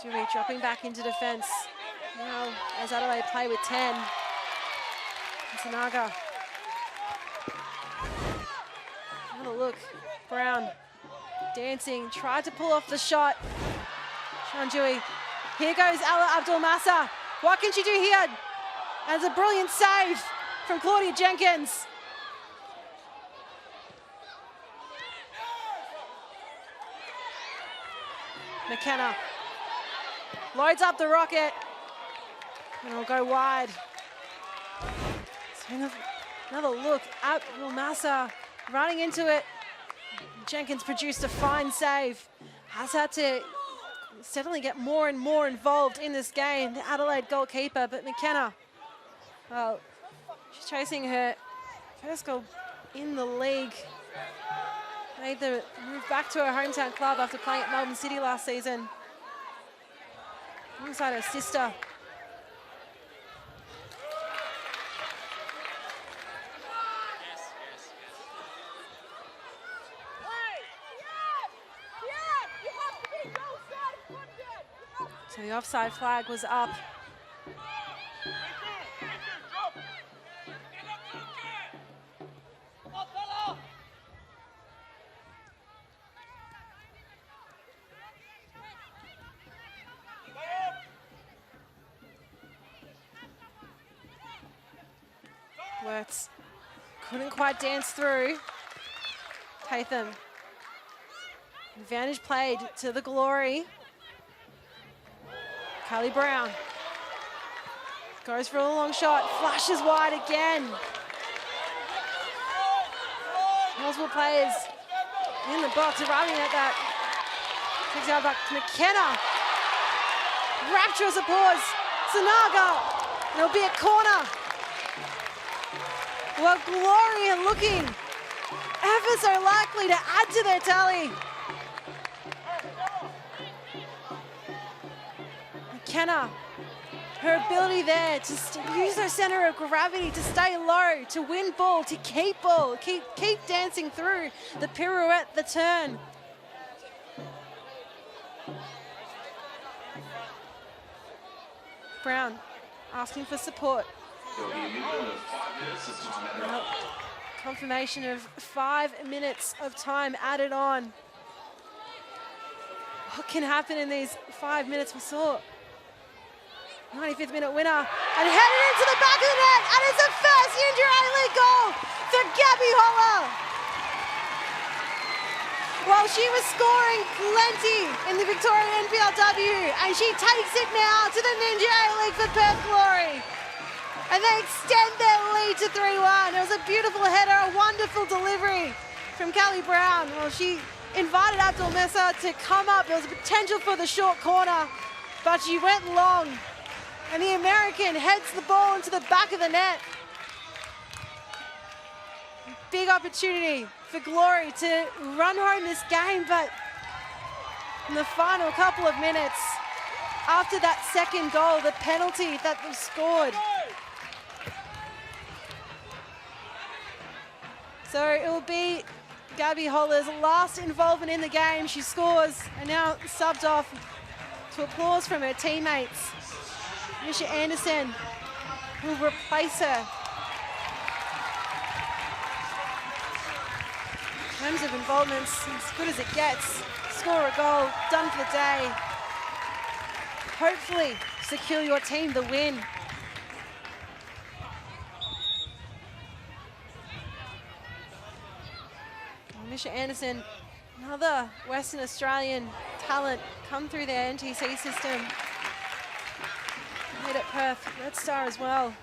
Dewey dropping back into defence. Now, as Adelaide play with 10. Sanaga. Have a look. Brown dancing, tried to pull off the shot. Sean Dewey. Here goes Ala Abdul Massa. What can she do here? And it's a brilliant save from Claudia Jenkins. McKenna loads up the rocket and it'll go wide. So another look at Massa running into it. Jenkins produced a fine save. Has had to steadily get more and more involved in this game, the Adelaide goalkeeper, but McKenna, well, she's chasing her first goal in the league. Made the move back to her hometown club after playing at Melbourne City last season. Alongside her sister. So the offside flag was up. Wirtz couldn't quite dance through. Tatham. Advantage played to the Glory. Kylie Brown goes for a long shot, flashes wide again. Multiple players in the box arriving at that. Takes out back to McKenna. Rapturous applause. Sanaga. And it'll be a corner. Well, Glory are looking ever so likely to add to their tally. McKenna, her ability there to use her center of gravity to stay low, to win ball, to keep ball, keep dancing through the pirouette, the turn. Brown asking for support. Well, confirmation of 5 minutes of time added on. What can happen in these 5 minutes? We saw 95th minute winner and headed into the back of the net, and it's a first Union A-League goal for Gabby Holler. Well, she was scoring plenty in the Victorian NPLW, and she takes it now to the Ninja A-League for Perth Glory. And they extend their lead to 3-1. It was a beautiful header, a wonderful delivery from Callie Brown. Well, she invited Abdul Messa to come up. There was a potential for the short corner, but she went long. And the American heads the ball into the back of the net. Big opportunity for Glory to run home this game, but in the final couple of minutes, after that second goal, the penalty that was scored. So it will be Gabby Holler's last involvement in the game. She scores and now subbed off to applause from her teammates. Misha Anderson will replace her. In terms of involvements, as good as it gets. Score a goal, done for the day. Hopefully secure your team the win. Misha Anderson, another Western Australian talent, come through their NTC system. Played at Perth, Red Star as well.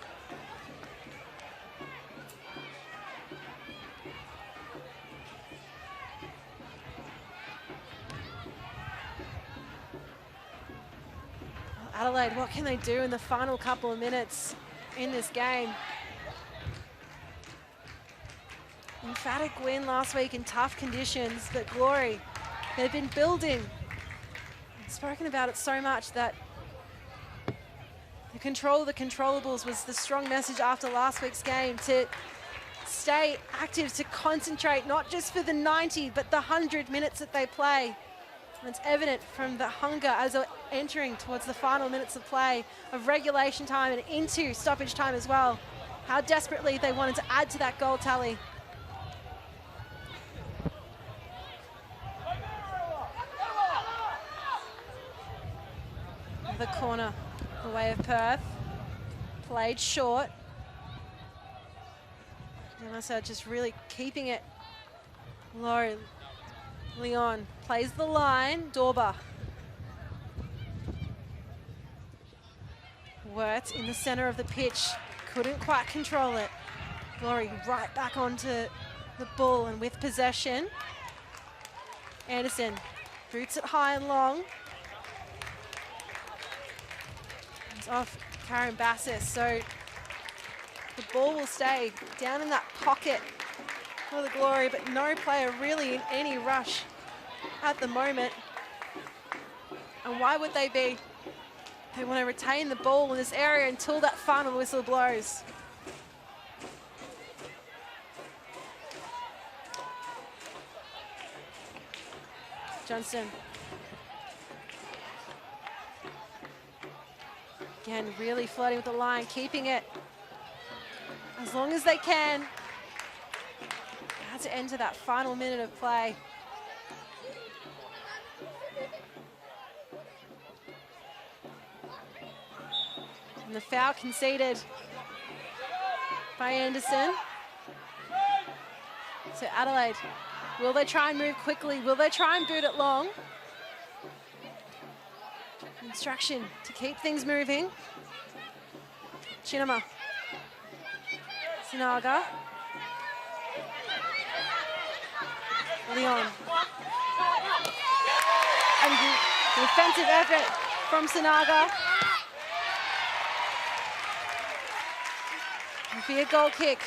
Adelaide, what can they do in the final couple of minutes in this game? Emphatic win last week in tough conditions, but Glory, they've been building. I've spoken about it so much that the control of the controllables was the strong message after last week's game, to stay active, to concentrate, not just for the 90, but the 100 minutes that they play. And it's evident from the hunger as they're entering towards the final minutes of play, of regulation time and into stoppage time as well, how desperately they wanted to add to that goal tally. The corner away of Perth, played short. Demasa just really keeping it low. Leon plays the line, Dorba. Wirtz in the center of the pitch, couldn't quite control it. Glory right back onto the ball and with possession. Anderson boots it high and long. It's off Karen Bassis, so the ball will stay down in that pocket for the Glory, but no player really in any rush at the moment. And why would they be? They want to retain the ball in this area until that final whistle blows. Johnston. Again, really flirting with the line, keeping it as long as they can. Had to enter that final minute of play. And the foul conceded by Anderson. So Adelaide, will they try and move quickly? Will they try and boot it long? Instruction to keep things moving. Chinema. Sinaga. Leon. And the offensive effort from Sinaga. And for your goal kick.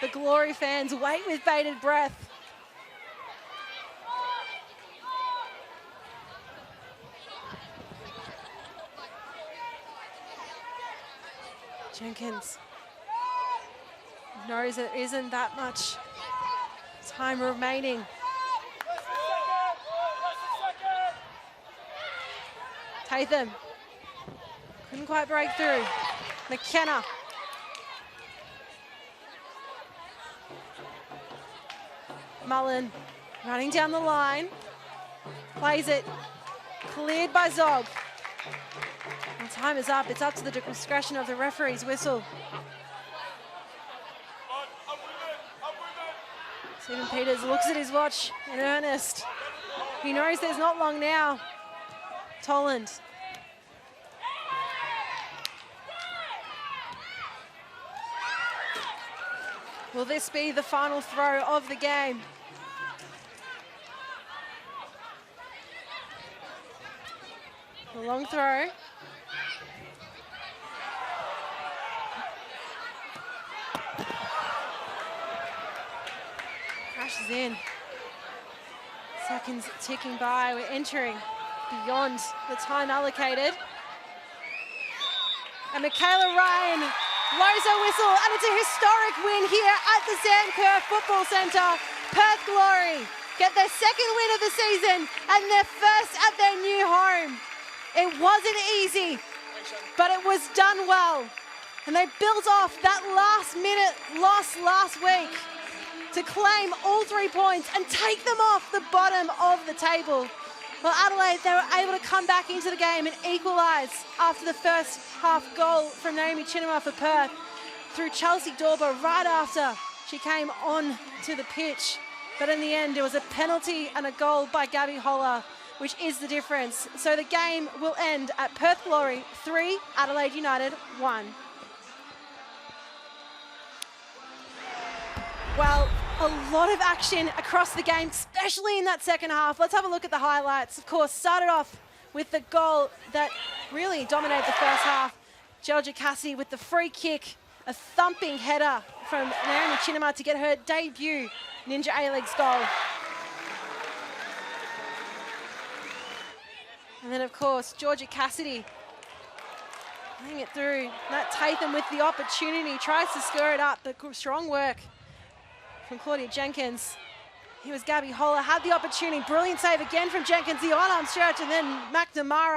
The Glory fans wait with bated breath. Jenkins knows it isn't that much time remaining. Tatham couldn't quite break through. McKenna. Mullen running down the line. Plays it. Cleared by Zog. And time is up. It's up to the discretion of the referee's whistle. Stephen Peters looks at his watch in earnest. He knows there's not long now. Toland. Will this be the final throw of the game? A long throw. Crashes in. Seconds ticking by. We're entering beyond the time allocated. And Michaela Ryan blows her whistle, and it's a historic win here at the Sandkerr Football Centre. Perth Glory get their second win of the season and their first at their new home. It wasn't easy, but it was done well. And they built off that last-minute loss last week to claim all 3 points and take them off the bottom of the table. Well, Adelaide, they were able to come back into the game and equalise after the first half goal from Naomi Chinema for Perth through Chelsea Dorba right after She came on to the pitch, but in the end, it was a penalty and a goal by Gabby Holler, which is the difference. So the game will end at Perth Glory 3, Adelaide United 1. Well, a lot of action across the game, especially in that second half. Let's have a look at the highlights. Of course, started off with the goal that really dominated the first half. Georgia Cassidy with the free kick, a thumping header from Naomi Chinema to get her debut Ninja A-League's goal. And then, of course, Georgia Cassidy playing it through. Matt Tatham with the opportunity, tries to stir it up, but strong work from Claudia Jenkins. Here was Gabby Holler, had the opportunity. Brilliant save again from Jenkins, the on-arm stretch, and then McNamara